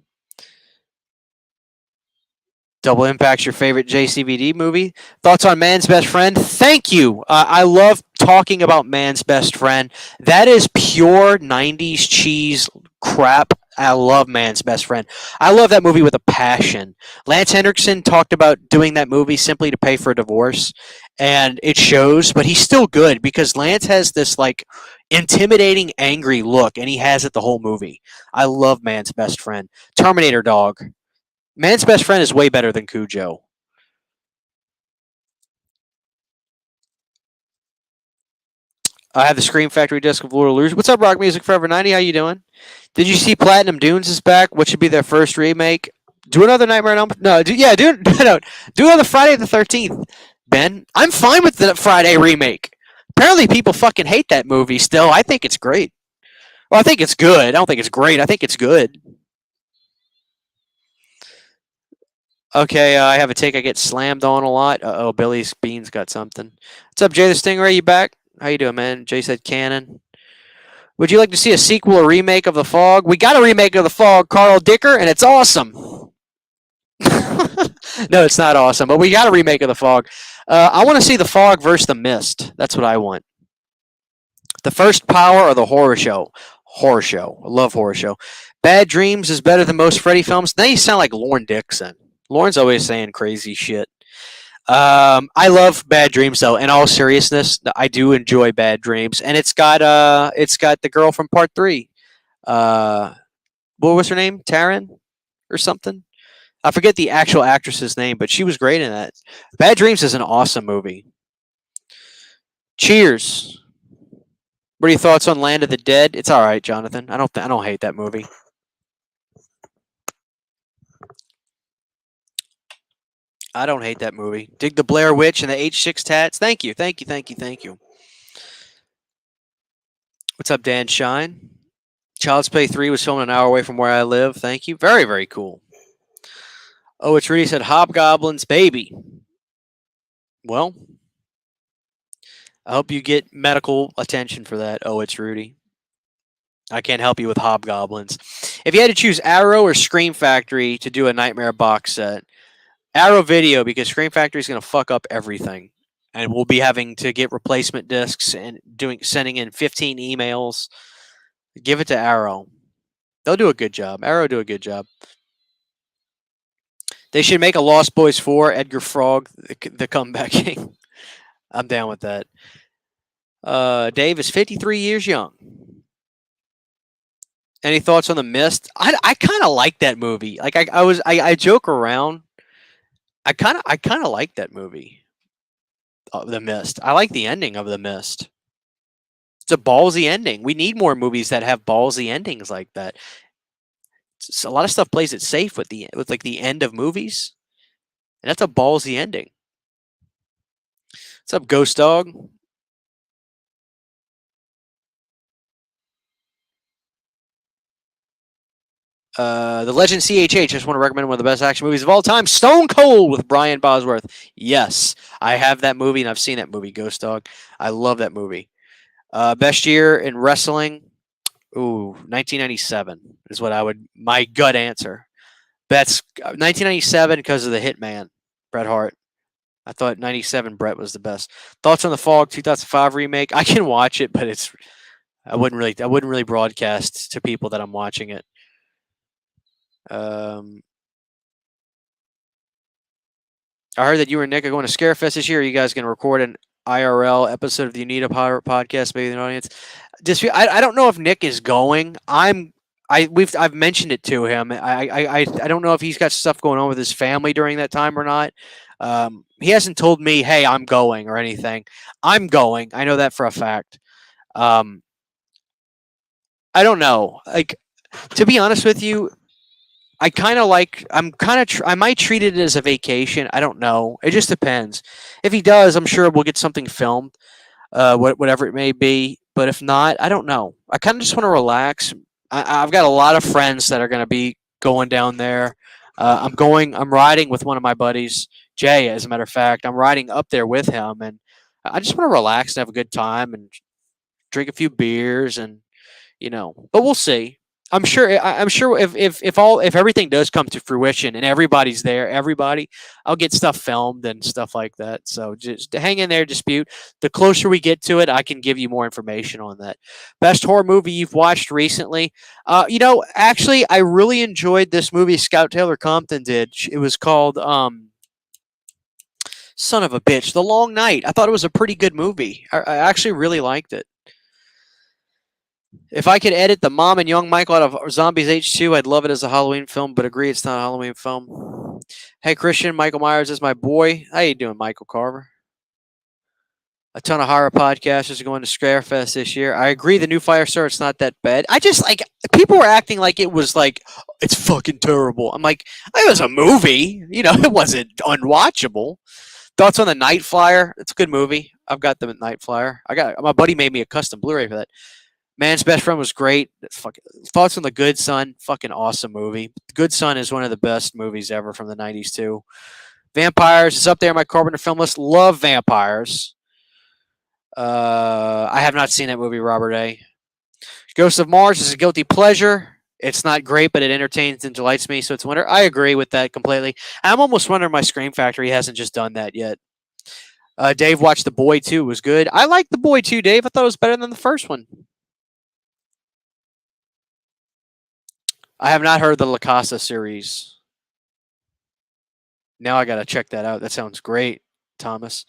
Double Impact's your favorite JCVD movie. Thoughts on Man's Best Friend? Thank you. I love talking about Man's Best Friend. That is pure 90s cheese crap. I love Man's Best Friend. I love that movie with a passion. Lance Henriksen talked about doing that movie simply to pay for a divorce, and it shows, but he's still good because Lance has this like intimidating, angry look, and he has it the whole movie. I love Man's Best Friend. Terminator Dog. Man's Best Friend is way better than Cujo. I have the Scream Factory disc of Lord of Illusion. What's up, Rock Music Forever 90? How you doing? Did you see Platinum Dunes is back? What should be their first remake? Do another Nightmare on Elm. No, no, do another Friday the 13th. Ben, I'm fine with the Friday remake. Apparently, people fucking hate that movie. Still, I think it's great. Well, I think it's good. I don't think it's great. I think it's good. Okay, I have a take. I get slammed on a lot. Oh, Billy's Beans got something. What's up, Jay the Stingray? You back? How you doing, man? Jay said canon. Would you like to see a sequel or remake of The Fog? We got a remake of The Fog, Carl Dicker, and it's awesome. No, it's not awesome, but we got a remake of The Fog. I want to see The Fog versus The Mist. That's what I want. The First Power or the Horror Show? Horror Show. I love Horror Show. Bad Dreams is better than most Freddy films. Now you sound like Lorne Dixon. Lorne's always saying crazy shit. I love Bad Dreams though. In all seriousness, I do enjoy Bad Dreams, and it's got the girl from Part 3. What was her name? Taryn or something? I forget the actual actress's name, but she was great in that. Bad Dreams is an awesome movie. Cheers. What are your thoughts on Land of the Dead? It's all right, Jonathan. I don't hate that movie. I don't hate that movie. Dig the Blair Witch and the H6 tats. Thank you. What's up, Dan Shine? Child's Play 3 was filmed an hour away from where I live. Thank you. Very, very cool. Oh, it's Rudy said Hobgoblins, baby. Well, I hope you get medical attention for that. Oh, it's Rudy. I can't help you with Hobgoblins. If you had to choose Arrow or Scream Factory to do a Nightmare box set, Arrow Video, because Scream Factory is going to fuck up everything, and we'll be having to get replacement discs and sending in 15 emails. Give it to Arrow. They'll do a good job. Arrow do a good job. They should make a Lost Boys 4, Edgar Frog, the comeback king. I'm down with that. Dave is 53 years young. Any thoughts on The Mist? I kind of like that movie. Like I joke around. I kind of like that movie. The Mist. I like the ending of The Mist. It's a ballsy ending. We need more movies that have ballsy endings like that. A lot of stuff plays it safe with like the end of movies, and that's a ballsy ending. What's up, Ghost Dog? The Legend CHH. I just want to recommend one of the best action movies of all time, Stone Cold with Brian Bosworth. Yes, I have that movie and I've seen that movie, Ghost Dog. I love that movie. Best year in wrestling. Ooh, 1997 is what my gut answer. That's 1997 because of the Hitman, Bret Hart. I thought 97 Bret was the best. Thoughts on the Fog 2005 remake? I can watch it, but I wouldn't really broadcast to people that I'm watching it. I heard that you and Nick are going to Scarefest this year. Are you guys going to record an IRL episode of the Unita podcast, maybe in the audience? I don't know if Nick is going. I've mentioned it to him. I don't know if he's got stuff going on with his family during that time or not. He hasn't told me, hey, I'm going or anything. I'm going. I know that for a fact. I don't know. Like, to be honest with you, I might treat it as a vacation. I don't know. It just depends. If he does, I'm sure we'll get something filmed, whatever it may be. But if not, I don't know. I kind of just want to relax. I've got a lot of friends that are going to be going down there. I'm riding with one of my buddies, Jay, as a matter of fact. I'm riding up there with him, and I just want to relax and have a good time and drink a few beers, and but we'll see. I'm sure. I'm sure if everything does come to fruition and everybody's there, I'll get stuff filmed and stuff like that. So just hang in there, dispute. The closer we get to it, I can give you more information on that. Best horror movie you've watched recently? Actually, I really enjoyed this movie Scout Taylor Compton did. It was called son of a bitch, The Long Night. I thought it was a pretty good movie. I actually really liked it. If I could edit the mom and young Michael out of Zombies H2, I'd love it as a Halloween film, but agree it's not a Halloween film. Hey, Christian, Michael Myers is my boy. How you doing, Michael Carver? A ton of horror podcasters are going to Scarefest this year. I agree, the new Firestar, it's not that bad. I just, like, people were acting like it was, like, it's fucking terrible. I'm like, it was a movie. It wasn't unwatchable. Thoughts on the Night Flyer? It's a good movie. I've got the Night Flyer. My buddy made me a custom Blu-ray for that. Man's Best Friend was great. Thoughts on The Good Son? Fucking awesome movie. The Good Son is one of the best movies ever from the 90s, too. Vampires is up there on my Carpenter film list. Love Vampires. I have not seen that movie, Robert A. Ghost of Mars is a guilty pleasure. It's not great, but it entertains and delights me, so it's winter. I agree with that completely. I'm almost wondering my Scream Factory hasn't just done that yet. Dave watched The Boy 2. It was good. I liked The Boy 2, Dave. I thought it was better than the first one. I have not heard the La Casa series. Now I got to check that out. That sounds great, Thomas.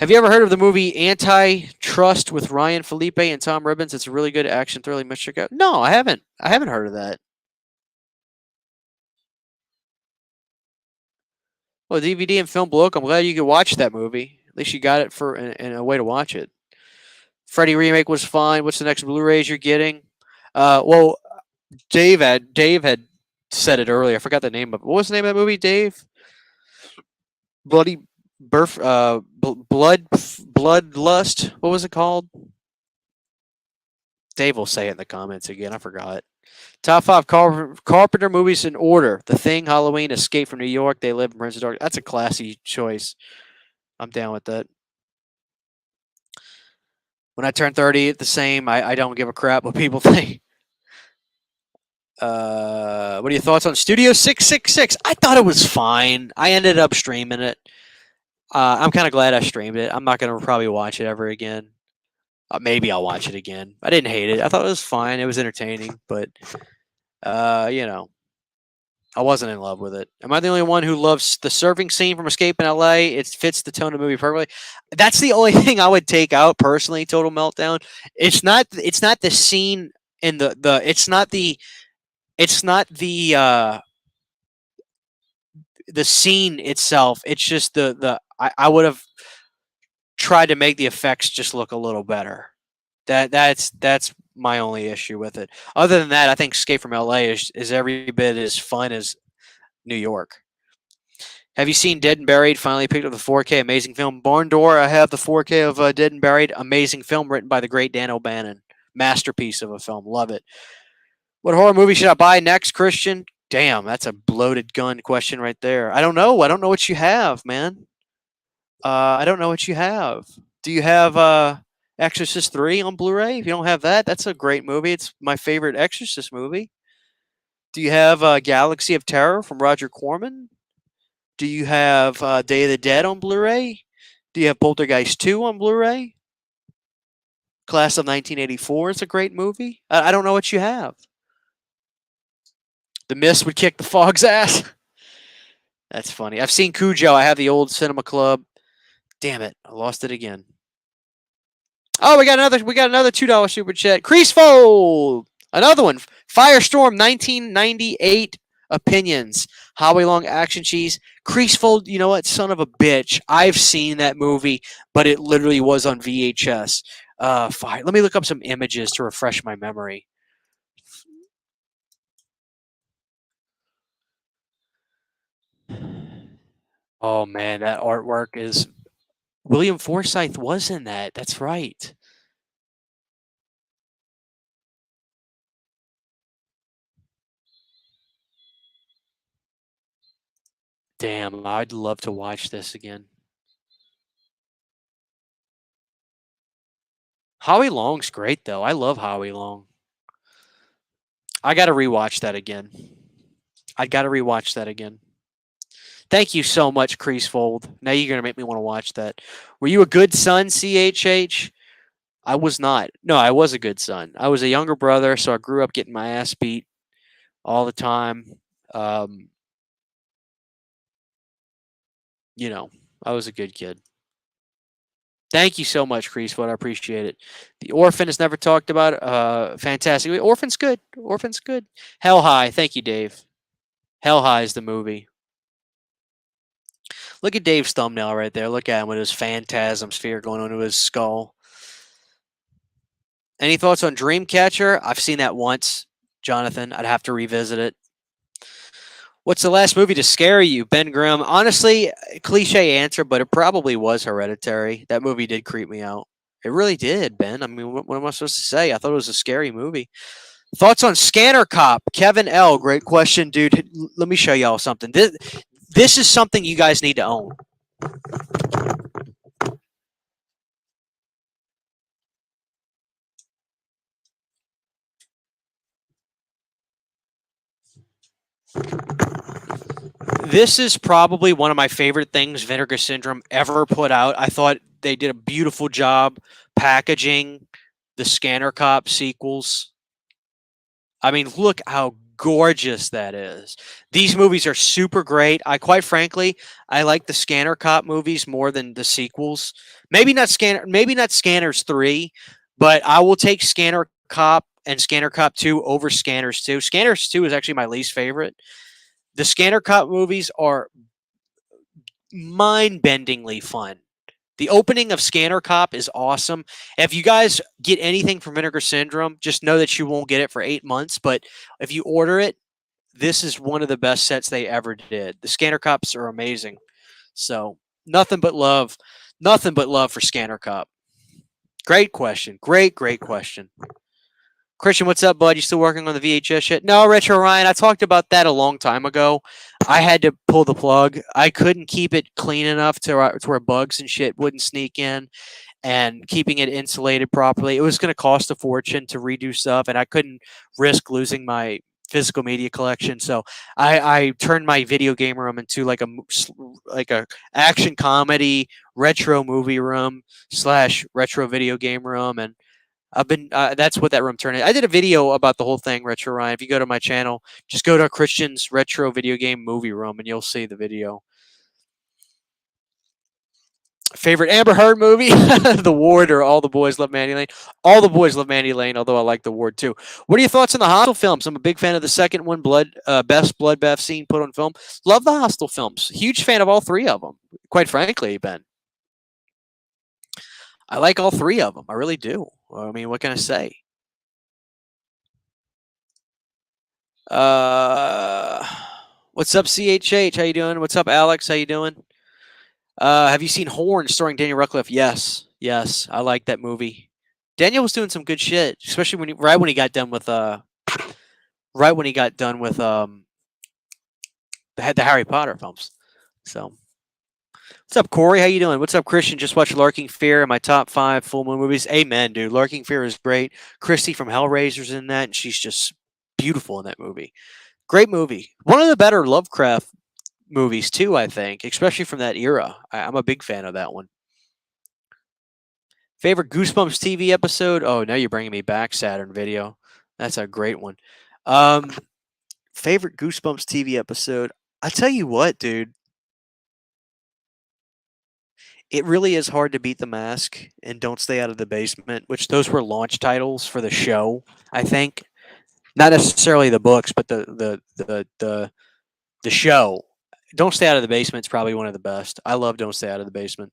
Have you ever heard of the movie Antitrust with Ryan Felipe and Tom Ribbons? It's a really good action thriller. You must check out. No, I haven't. I haven't heard of that. Well, DVD and film bloke. I'm glad you could watch that movie. At least you got it for in a way to watch it. Freddy remake was fine. What's the next Blu-rays you're getting? Well, Dave had said it earlier. I forgot the name of it. What was the name of that movie, Dave? Bloody Burf, Bloodlust. What was it called? Dave will say it in the comments again. I forgot. Top 5 Carpenter movies in order: The Thing, Halloween, Escape from New York, They Live in Prince of Dark. That's a classy choice. I'm down with that. When I turn 30, the same. I don't give a crap what people think. What are your thoughts on Studio 666? I thought it was fine. I ended up streaming it. I'm kind of glad I streamed it. I'm not going to probably watch it ever again. Maybe I'll watch it again. I didn't hate it. I thought it was fine. It was entertaining, but I wasn't in love with it. Am I the only one who loves the surfing scene from Escape in LA? It fits the tone of the movie perfectly. That's the only thing I would take out personally. Total meltdown. It's not the scene in the. It's not the. It's not the scene itself. It's just the. I would have tried to make the effects just look a little better. That's my only issue with it. Other than that, I think Escape from LA is every bit as fun as New York. Have you seen Dead and Buried? Finally picked up the 4K. Amazing film. Barn Door. I have the 4K of Dead and Buried. Amazing film written by the great Dan O'Bannon. Masterpiece of a film. Love it. What horror movie should I buy next, Christian? Damn, that's a bloated gun question right there. I don't know. I don't know what you have, man. I don't know what you have. Do you have Exorcist 3 on Blu-ray? If you don't have that, that's a great movie. It's my favorite Exorcist movie. Do you have Galaxy of Terror from Roger Corman? Do you have Day of the Dead on Blu-ray? Do you have Poltergeist 2 on Blu-ray? Class of 1984 is a great movie. I don't know what you have. The Mist would kick the Fog's ass. That's funny. I've seen Cujo. I have the old Cinema Club. Damn it, I lost it again. Oh, we got another $2 super chat. Creasefold. Another one. Firestorm 1998 opinions. Howie Long action cheese. Creasefold, you know what? Son of a bitch. I've seen that movie, but it literally was on VHS. Fine. Let me look up some images to refresh my memory. Oh man, that artwork is. William Forsythe was in that. That's right. Damn, I'd love to watch this again. Howie Long's great though. I love Howie Long. I got to rewatch that again. I got to rewatch that again. Thank you so much, Creasefold. Now you're gonna make me want to watch that. Were you a good son, CHH? I was not. No, I was a good son. I was a younger brother, so I grew up getting my ass beat all the time. Um, you know, I was a good kid. Thank you so much, Creasefold. I appreciate it. The Orphan is never talked about. Fantastic. Orphan's good. Orphan's good. Hell High. Thank you, Dave. Hell High is the movie. Look at Dave's thumbnail right there. Look at him with his phantasm sphere going onto his skull. Any thoughts on Dreamcatcher? I've seen that once, Jonathan. I'd have to revisit it. What's the last movie to scare you, Ben Grimm? Honestly, cliche answer, but it probably was Hereditary. That movie did creep me out. It really did, Ben. I mean, what am I supposed to say? I thought it was a scary movie. Thoughts on Scanner Cop? Kevin L. Great question, dude. Let me show y'all something. This is something you guys need to own. This is probably one of my favorite things Vinegar Syndrome ever put out. I thought they did a beautiful job packaging the Scanner Cop sequels. I mean, look how gorgeous that is. These movies are super great. Quite frankly, I like the Scanner Cop movies more than the sequels. Maybe not Scanners 3, but I will take Scanner Cop and Scanner Cop 2 over Scanners 2. Scanners 2 is actually my least favorite. The Scanner Cop movies are mind-bendingly fun. The opening of Scanner Cop is awesome. If you guys get anything from Vinegar Syndrome, just know that you won't get it for 8 months. But if you order it, this is one of the best sets they ever did. The Scanner Cops are amazing. So nothing but love. Nothing but love for Scanner Cop. Great question. Great question. Christian, what's up, bud? You still working on the VHS shit? No, Retro Ryan, I talked about that a long time ago. I had to pull the plug. I couldn't keep it clean enough to where bugs and shit wouldn't sneak in, and keeping it insulated properly. It was going to cost a fortune to redo stuff, and I couldn't risk losing my physical media collection. So I turned my video game room into like a action comedy retro movie room / retro video game room, and I've been that's what that room turned into. I did a video about the whole thing, Retro Ryan. If you go to my channel, just go to Christian's Retro Video Game Movie Room and you'll see the video. Favorite Amber Heard movie? The Ward or All the Boys Love Mandy Lane? All the Boys Love Mandy Lane, although I like The Ward too. What are your thoughts on the Hostel films? I'm a big fan of the second one, best bloodbath scene put on film. Love the Hostel films. Huge fan of all three of them, quite frankly, Ben. I like all three of them. I really do. I mean, what can I say? Uh, what's up, CHH? How you doing? What's up, Alex? How you doing? Have you seen Horn starring Daniel Radcliffe? Yes, I like that movie. Daniel was doing some good shit, especially right when he got done with the Harry Potter films. So, what's up, Corey? How you doing? What's up, Christian? Just watched Lurking Fear in my top 5 full moon movies. Amen, dude. Lurking Fear is great. Christy from Hellraiser's in that, and she's just beautiful in that movie. Great movie. One of the better Lovecraft movies too, I think, especially from that era. I'm a big fan of that one. Favorite Goosebumps TV episode? Oh, now you're bringing me back, Saturn Video. That's a great one. Favorite Goosebumps TV episode? I tell you what, dude. It really is hard to beat The Mask and Don't Stay Out of the Basement, which those were launch titles for the show, I think. Not necessarily the books, but the show. Don't Stay Out of the Basement is probably one of the best. I love Don't Stay Out of the Basement.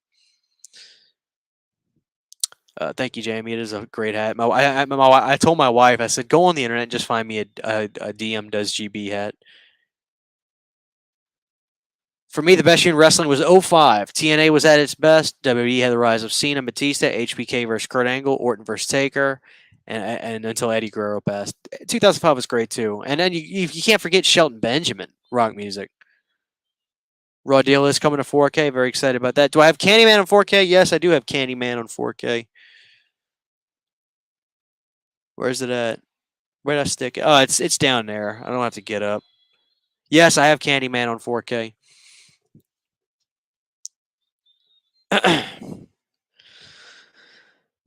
Thank you, Jamie. It is a great hat. I told my wife, I said, go on the internet and just find me a DM Does GB hat. For me, the best year in wrestling was 05. TNA was at its best. WWE had the rise of Cena, Batista, HBK versus Kurt Angle, Orton versus Taker, and until Eddie Guerrero passed. 2005 was great too. And then you can't forget Shelton Benjamin, rock music. Raw Deal is coming to 4K. Very excited about that. Do I have Candyman on 4K? Yes, I do have Candyman on 4K. Where's it at? Where did I stick it? Oh, it's down there. I don't have to get up. Yes, I have Candyman on 4K.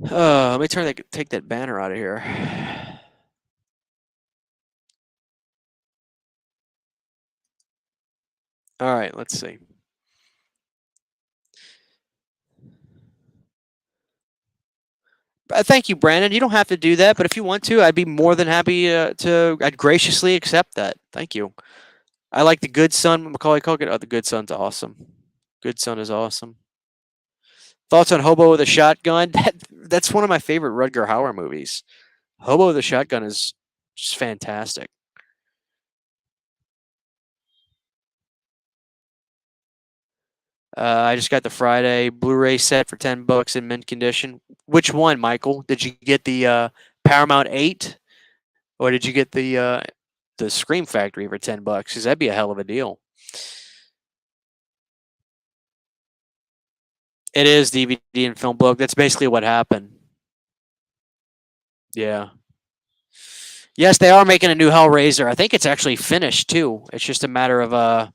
Let me take that banner out of here. All right, let's see. Thank you, Brandon. You don't have to do that, but if you want to, I'd be more than happy to. I'd graciously accept that. Thank you. I like the Good Son, Macaulay Culkin. Oh, the Good Son's awesome. Good Son is awesome. Thoughts on Hobo with a Shotgun? That's one of my favorite Rutger Hauer movies. Hobo with a Shotgun is just fantastic. I just got the Friday Blu-ray set for $10 in mint condition. Which one, Michael? Did you get the Paramount 8, or did you get the Scream Factory for $10? Because that'd be a hell of a deal. It is DVD and film book. That's basically what happened. Yeah. Yes, they are making a new Hellraiser. I think it's actually finished too. It's just a matter of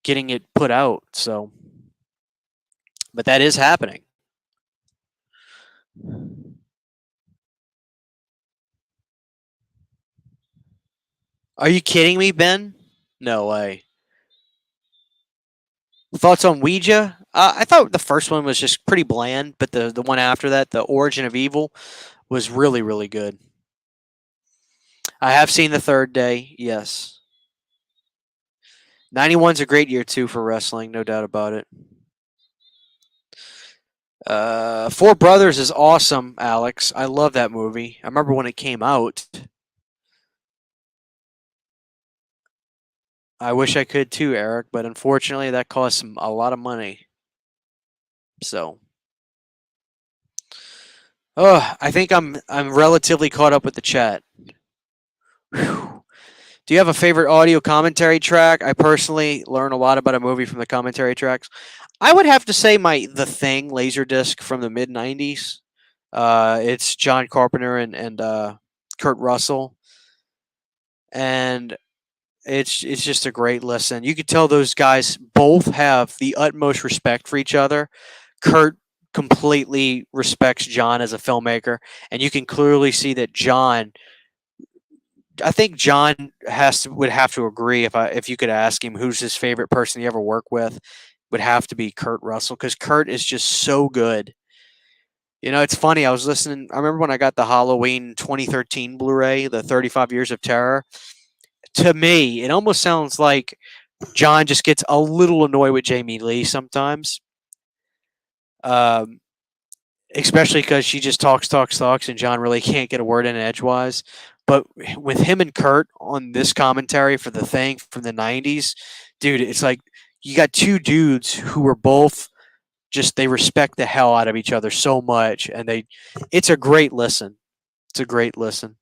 getting it put out. So, but that is happening. Are you kidding me, Ben? No way. Thoughts on Ouija? I thought the first one was just pretty bland, but the one after that, the Origin of Evil, was really really good. I have seen the Third Day. Yes, 91's a great year too for wrestling, no doubt about it. Four Brothers is awesome, Alex. I love that movie. I remember when it came out. I wish I could too, Eric, but unfortunately that costs a lot of money. So, oh, I think I'm relatively caught up with the chat. Whew. Do you have a favorite audio commentary track? I personally learn a lot about a movie from the commentary tracks. I would have to say my The Thing Laserdisc from the mid '90s. It's John Carpenter and Kurt Russell, and it's just a great listen. You could tell those guys both have the utmost respect for each other. Kurt completely respects John as a filmmaker, and you can clearly see that John. I think John would have to agree if you could ask him who's his favorite person he ever worked with, would have to be Kurt Russell because Kurt is just so good. You know, it's funny. I was listening. I remember when I got the Halloween 2013 Blu-ray, the 35 Years of Terror. To me, it almost sounds like John just gets a little annoyed with Jamie Lee sometimes. Um, Especially because she just talks, and John really can't get a word in edgewise. But with him and Kurt on this commentary for The Thing from the '90s, dude, it's like you got two dudes who were both just they respect the hell out of each other so much, and it's a great listen. It's a great listen.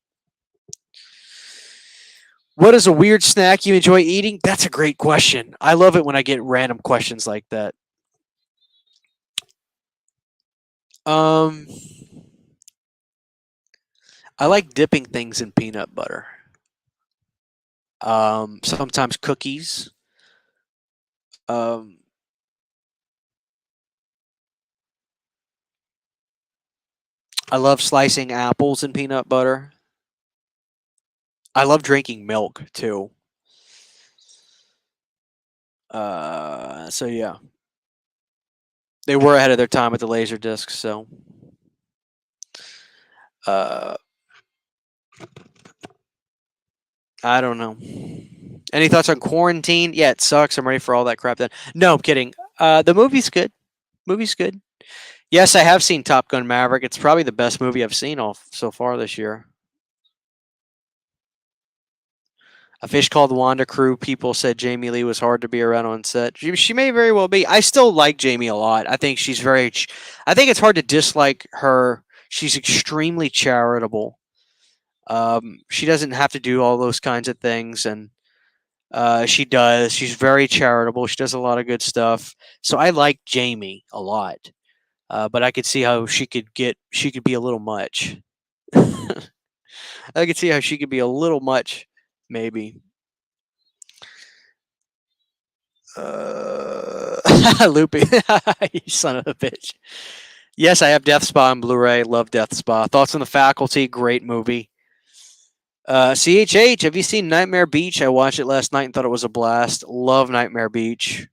What is a weird snack you enjoy eating? That's a great question. I love it when I get random questions like that. Um, I like dipping things in peanut butter. Sometimes cookies. Um, I love slicing apples in peanut butter. I love drinking milk too. So yeah, they were ahead of their time with the laser discs. So, uh, I don't know. Any thoughts on quarantine? Yeah, it sucks. I'm ready for all that crap. Then no, I'm kidding. The movie's good. Movie's good. Yes, I have seen Top Gun Maverick. It's probably the best movie I've seen all so far this year. A Fish Called Wanda crew people said Jamie Lee was hard to be around on set. She may very well be. I still like Jamie a lot. I think she's very. I think it's hard to dislike her. She's extremely charitable. She doesn't have to do all those kinds of things, and she does. She's very charitable. She does a lot of good stuff. So I like Jamie a lot. But I could see how she could be a little much. I could see how she could be a little much, maybe. Loopy, you son of a bitch. Yes, I have Death Spa on Blu-ray. Love Death Spa. Thoughts on The Faculty? Great movie. CHH, have you seen Nightmare Beach? I watched it last night and thought it was a blast. Love Nightmare Beach.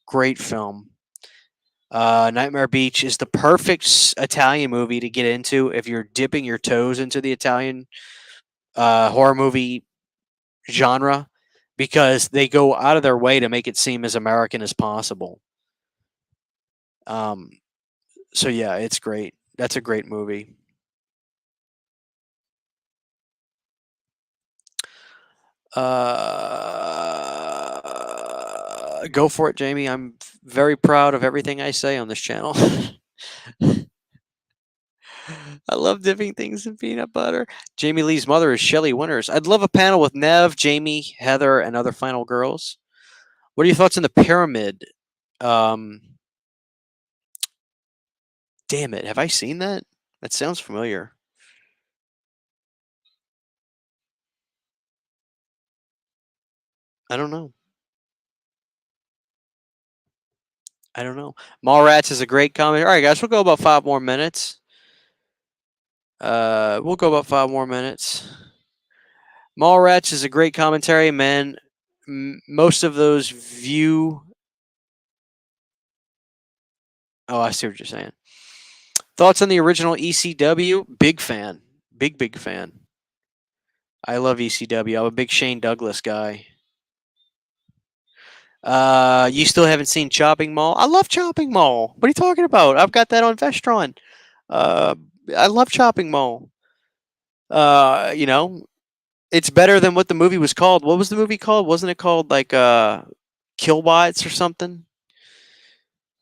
Great film. Nightmare Beach is the perfect Italian movie to get into if you're dipping your toes into the Italian horror movie genre because they go out of their way to make it seem as American as possible. Um, so yeah, it's great. That's a great movie. Go for it, Jamie. I'm very proud of everything I say on this channel. I love dipping things in peanut butter. Jamie Lee's mother is Shelley Winters. I'd love a panel with Nev, Jamie, Heather, and other final girls. What are your thoughts on the pyramid? Um, damn it, have I seen that? That sounds familiar. I don't know. I don't know. Mallrats is a great comment. All right, guys, we'll go about 5 more minutes. We'll go about 5 more minutes. Mallrats is a great commentary, man. Most of those view. Oh, I see what you're saying. Thoughts on the original ECW? Big fan. Big fan. I love ECW. I'm a big Shane Douglas guy. You still haven't seen Chopping Mall? I love Chopping Mall. What are you talking about? I've got that on Vestron. Uh, I love Chopping Mall. You know, it's better than what the movie was called. What was the movie called? Wasn't it called like Killbots or something?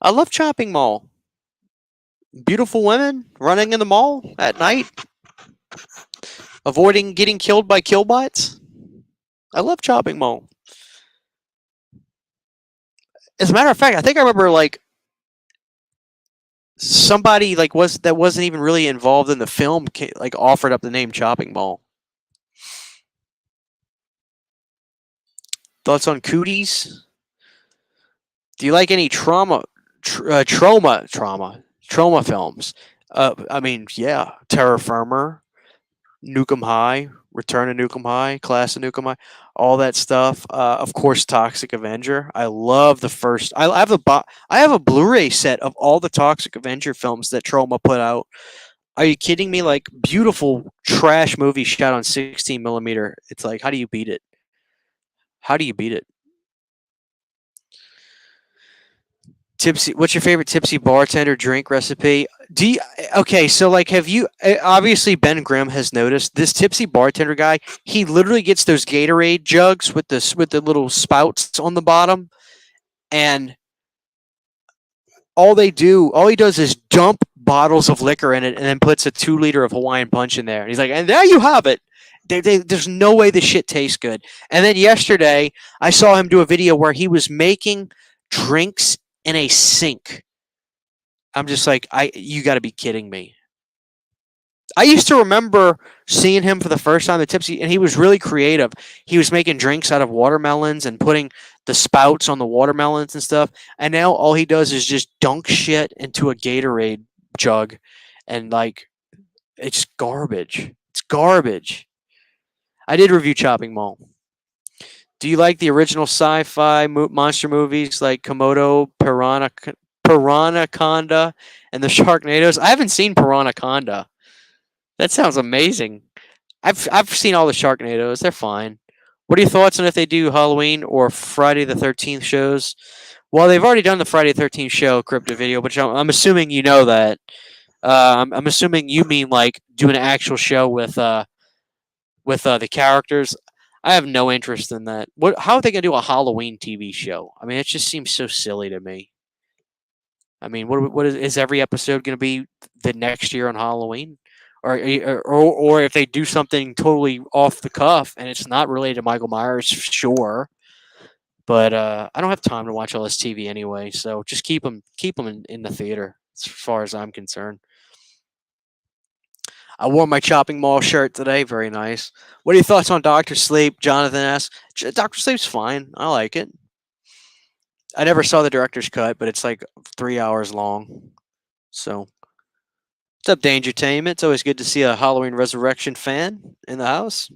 I love Chopping Mall. Beautiful women running in the mall at night, avoiding getting killed by killbots. I love Chopping Mall. As a matter of fact, I think I remember like somebody like wasn't even really involved in the film like offered up the name Chopping Mall. Thoughts on Cooties? Do you like any trauma films? I mean, yeah, Terra Firma, Nukem High, Return of Nukem High, Class of Nukem High, all that stuff. Of course, Toxic Avenger. I love the first. I have a Blu-ray set of all the Toxic Avenger films that Troma put out. Are you kidding me? Like beautiful trash movie shot on 16 millimeter. It's like, how do you beat it? How do you beat it? Tipsy. What's your favorite tipsy bartender drink recipe? Okay? So like, have you? Obviously, Ben Grimm has noticed this tipsy bartender guy. He literally gets those Gatorade jugs with the little spouts on the bottom, and all he does is dump bottles of liquor in it, and then puts a 2 liter of Hawaiian Punch in there. And he's like, and there you have it. There's no way the shit tastes good. And then yesterday, I saw him do a video where he was making drinks in a sink. I'm just like, you got to be kidding me. I used to remember seeing him for the first time at Tipsy, and he was really creative. He was making drinks out of watermelons and putting the spouts on the watermelons and stuff. And now all he does is just dunk shit into a Gatorade jug, and like, it's garbage. It's garbage. I did review Chopping Mall. Do you like the original sci-fi monster movies like Komodo, Piranhaconda, and the Sharknadoes? I haven't seen Piranhaconda. That sounds amazing. I've seen all the Sharknadoes. They're fine. What are your thoughts on if they do Halloween or Friday the 13th shows? Well, they've already done the Friday the 13th show crypto video, but I'm assuming you know that. I'm assuming you mean like do an actual show with the characters. I have no interest in that. How are they gonna do a Halloween TV show? I mean, it just seems so silly to me. I mean, what is every episode gonna be the next year on Halloween? Or if they do something totally off the cuff and it's not related to Michael Myers, sure. But I don't have time to watch all this TV anyway, so just keep them in the theater as far as I'm concerned. I wore my Chopping Mall shirt today. Very nice. What are your thoughts on Doctor Sleep? Jonathan asks. Doctor Sleep's fine. I like it. I never saw the director's cut, but it's like 3 hours long. So, what's up, Dangertainment? It's always good to see a Halloween Resurrection fan in the house.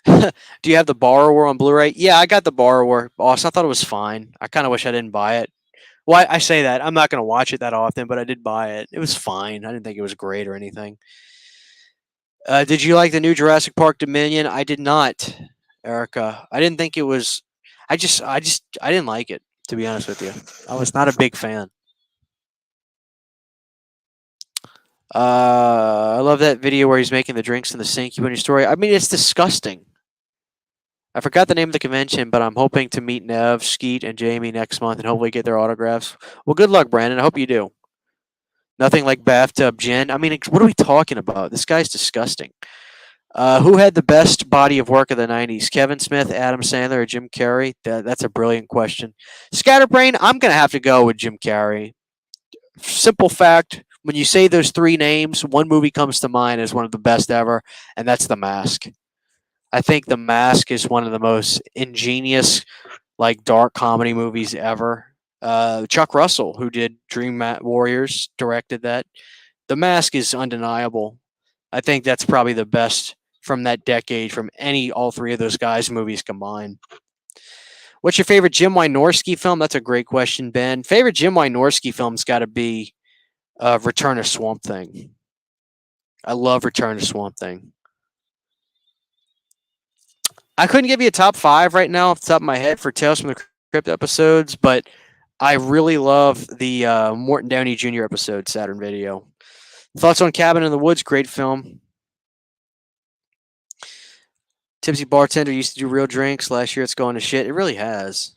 Do you have the Borrower on Blu-ray? Yeah, I got the Borrower. Awesome. I thought it was fine. I kind of wish I didn't buy it. Well, I say that. I'm not going to watch it that often, but I did buy it. It was fine. I didn't think it was great or anything. Did you like the new Jurassic Park Dominion? I did not, Erica. I didn't think it was. I didn't like it. To be honest with you, I was not a big fan. I love that video where he's making the drinks in the sink. You in your story. I mean, it's disgusting. I forgot the name of the convention, but I'm hoping to meet Nev, Skeet, and Jamie next month and hopefully get their autographs. Well, good luck, Brandon. I hope you do. Nothing like bathtub gin. I mean, what are we talking about? This guy's disgusting. Who had the best body of work of the 90s? Kevin Smith, Adam Sandler, or Jim Carrey? That's a brilliant question. Scatterbrain, I'm going to have to go with Jim Carrey. Simple fact, when you say those three names, one movie comes to mind as one of the best ever, and that's The Mask. I think The Mask is one of the most ingenious, like, dark comedy movies ever. Chuck Russell, who did Dream Warriors, directed that. The Mask is undeniable. I think that's probably the best from that decade from all three of those guys' movies combined. What's your favorite Jim Wynorski film? That's a great question, Ben. Favorite Jim Wynorski film's got to be Return of Swamp Thing. I love Return of Swamp Thing. I couldn't give you a top 5 right now off the top of my head for Tales from the Crypt episodes, but I really love the Morton Downey Jr. episode, Saturn Video. Thoughts on Cabin in the Woods? Great film. Tipsy Bartender used to do real drinks. Last year it's going to shit. It really has.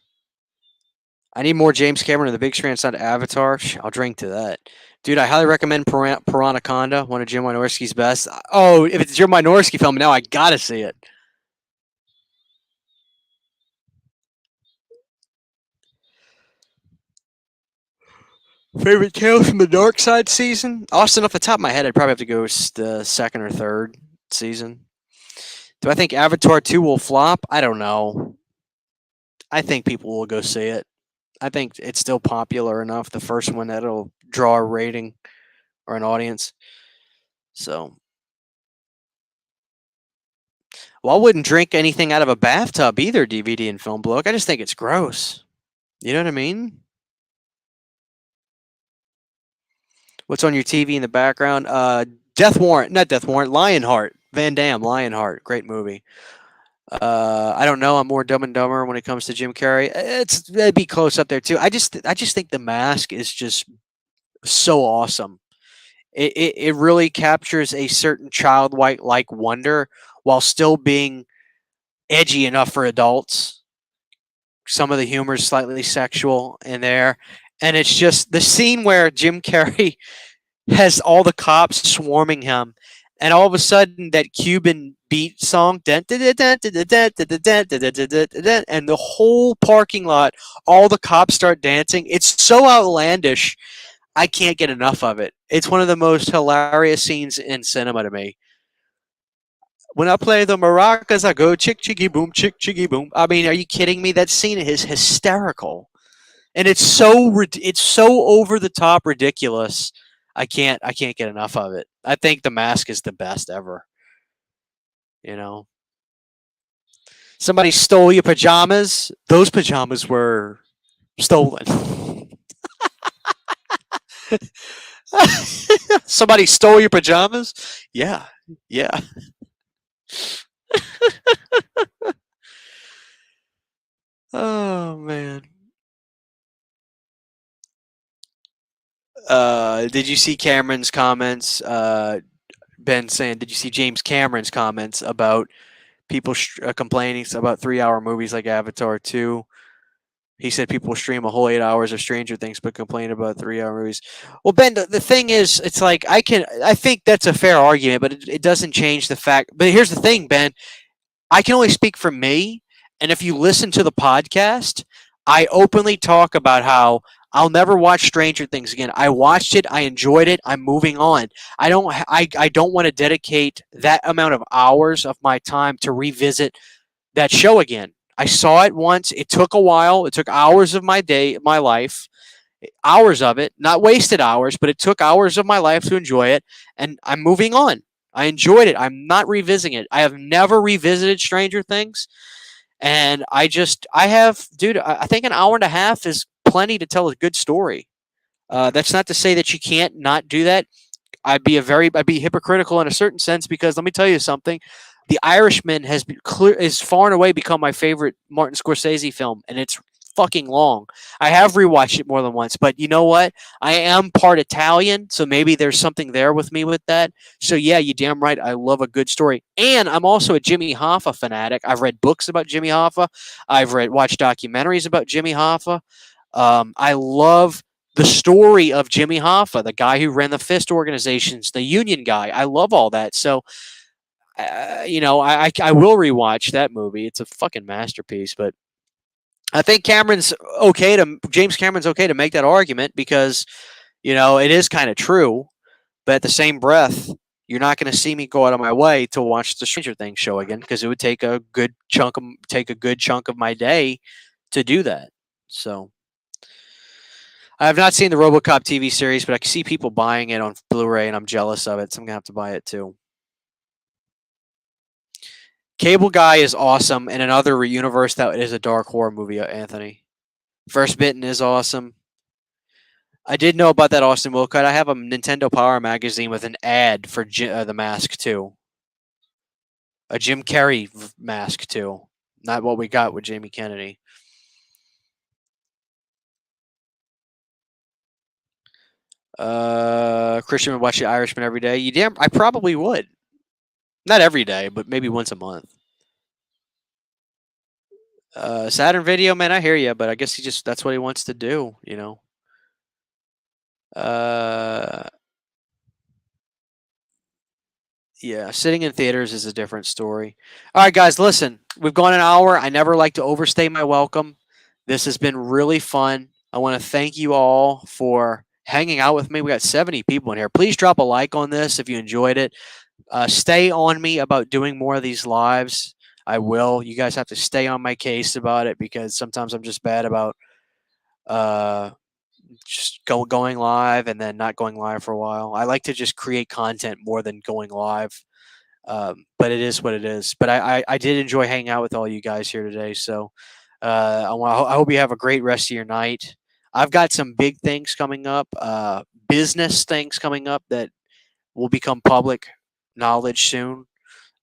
I need more James Cameron in the big screen inside Avatar. I'll drink to that. Dude, I highly recommend Piranaconda, one of Jim Wynorski's best. Oh, if it's a Jim Wynorski film, now I gotta see it. Favorite Tales from the Dark Side season? Austin, off the top of my head, I'd probably have to go with the second or third season. Do I think Avatar 2 will flop? I don't know. I think people will go see it. I think it's still popular enough, the first one, that it'll draw a rating or an audience. So, well, I wouldn't drink anything out of a bathtub either, DVD and film bloke. I just think it's gross. You know what I mean? What's on your TV in the background? Not Death Warrant, Lionheart. Van Damme, Lionheart. Great movie. I don't know. I'm more Dumb and Dumber when it comes to Jim Carrey. It'd be close up there too. I just think The Mask is just so awesome. It really captures a certain childlike wonder while still being edgy enough for adults. Some of the humor is slightly sexual in there, and it's just the scene where Jim Carrey has all the cops swarming him, and all of a sudden that Cuban beat song, and the whole parking lot, all the cops start dancing. It's so outlandish. I can't get enough of it. It's one of the most hilarious scenes in cinema to me. When I play the maracas, I go chick chicky boom, chick chicky boom. I mean, are you kidding me? That scene is hysterical, and it's so over the top ridiculous. I can't get enough of it. I think The Mask is the best ever. You know, somebody stole your pajamas. Those pajamas were stolen. Somebody stole your pajamas? Yeah. Yeah. Oh man. Did you see Cameron's comments? Ben saying, did you see James Cameron's comments about people complaining about 3-hour movies like Avatar 2? He said people stream a whole 8 hours of Stranger Things but complain about 3-hour movies. Well, Ben, the thing is, it's like I think that's a fair argument, but it doesn't change the fact. But here's the thing, Ben. I can only speak for me, and if you listen to the podcast, I openly talk about how I'll never watch Stranger Things again. I watched it. I enjoyed it. I'm moving on. I don't want to dedicate that amount of hours of my time to revisit that show again. I saw it once. It took a while. It took hours of my day, my life, hours of it, not wasted hours, but it took hours of my life to enjoy it. And I'm moving on. I enjoyed it. I'm not revisiting it. I have never revisited Stranger Things. And I have, dude, I think an hour and a half is plenty to tell a good story. That's not to say that you can't not do that. I'd be hypocritical in a certain sense because let me tell you something. The Irishman is far and away become my favorite Martin Scorsese film, and it's fucking long. I have rewatched it more than once, but you know what? I am part Italian, so maybe there's something there with me with that. So yeah, you damn right. I love a good story, and I'm also a Jimmy Hoffa fanatic. I've read books about Jimmy Hoffa. Watched documentaries about Jimmy Hoffa. I love the story of Jimmy Hoffa, the guy who ran the Fist organizations, the union guy. I love all that. So, I will rewatch that movie. It's a fucking masterpiece. But I think James Cameron's okay to make that argument because, it is kind of true. But at the same breath, you're not going to see me go out of my way to watch the Stranger Things show again because it would take a good chunk of my day to do that. So. I have not seen the RoboCop TV series, but I can see people buying it on Blu-ray, and I'm jealous of it, so I'm gonna have to buy it too. Cable Guy is awesome, and another universe that is a dark horror movie. Anthony, First Bitten is awesome. I did know about that Austin Wilcott. I have a Nintendo Power magazine with an ad for The Mask too. A Jim Carrey mask too. Not what we got with Jamie Kennedy. Christian would watch The Irishman every day. I probably would. Not every day, but maybe once a month. Saturn Video, man, I hear you, but I guess that's what he wants to do, Yeah, sitting in theaters is a different story. All right, guys, listen, we've gone an hour. I never like to overstay my welcome. This has been really fun. I want to thank you all for hanging out with me. We got 70 people in here. Please drop a like on this if you enjoyed it. Stay on me about doing more of these lives. I will. You guys have to stay on my case about it because sometimes I'm just bad about just going live and then not going live for a while. I like to just create content more than going live. But it is what it is. But I did enjoy hanging out with all you guys here today. So I hope you have a great rest of your night. I've got some big things coming up, business things coming up that will become public knowledge soon,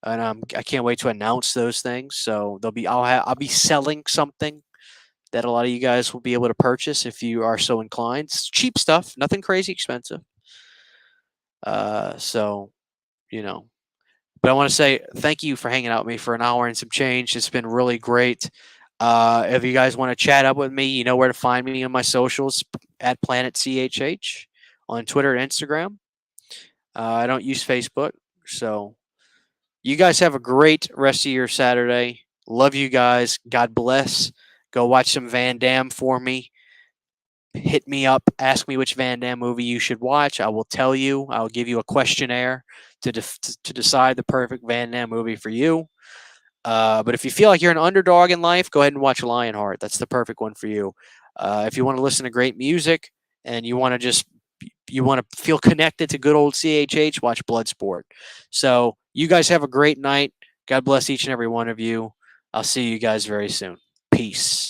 and I can't wait to announce those things. So I'll be selling something that a lot of you guys will be able to purchase if you are so inclined. It's cheap stuff, nothing crazy expensive. So but I want to say thank you for hanging out with me for an hour and some change. It's been really great. If you guys want to chat up with me, you know where to find me on my socials at Planet CHH on Twitter and Instagram. I don't use Facebook. So you guys have a great rest of your Saturday. Love you guys. God bless. Go watch some Van Damme for me. Hit me up. Ask me which Van Damme movie you should watch. I will tell you. I'll give you a questionnaire to decide the perfect Van Damme movie for you. But if you feel like you're an underdog in life, go ahead and watch Lionheart. That's the perfect one for you. If you want to listen to great music and you want to feel connected to good old CHH, watch Bloodsport. So you guys have a great night. God bless each and every one of you. I'll see you guys very soon. Peace.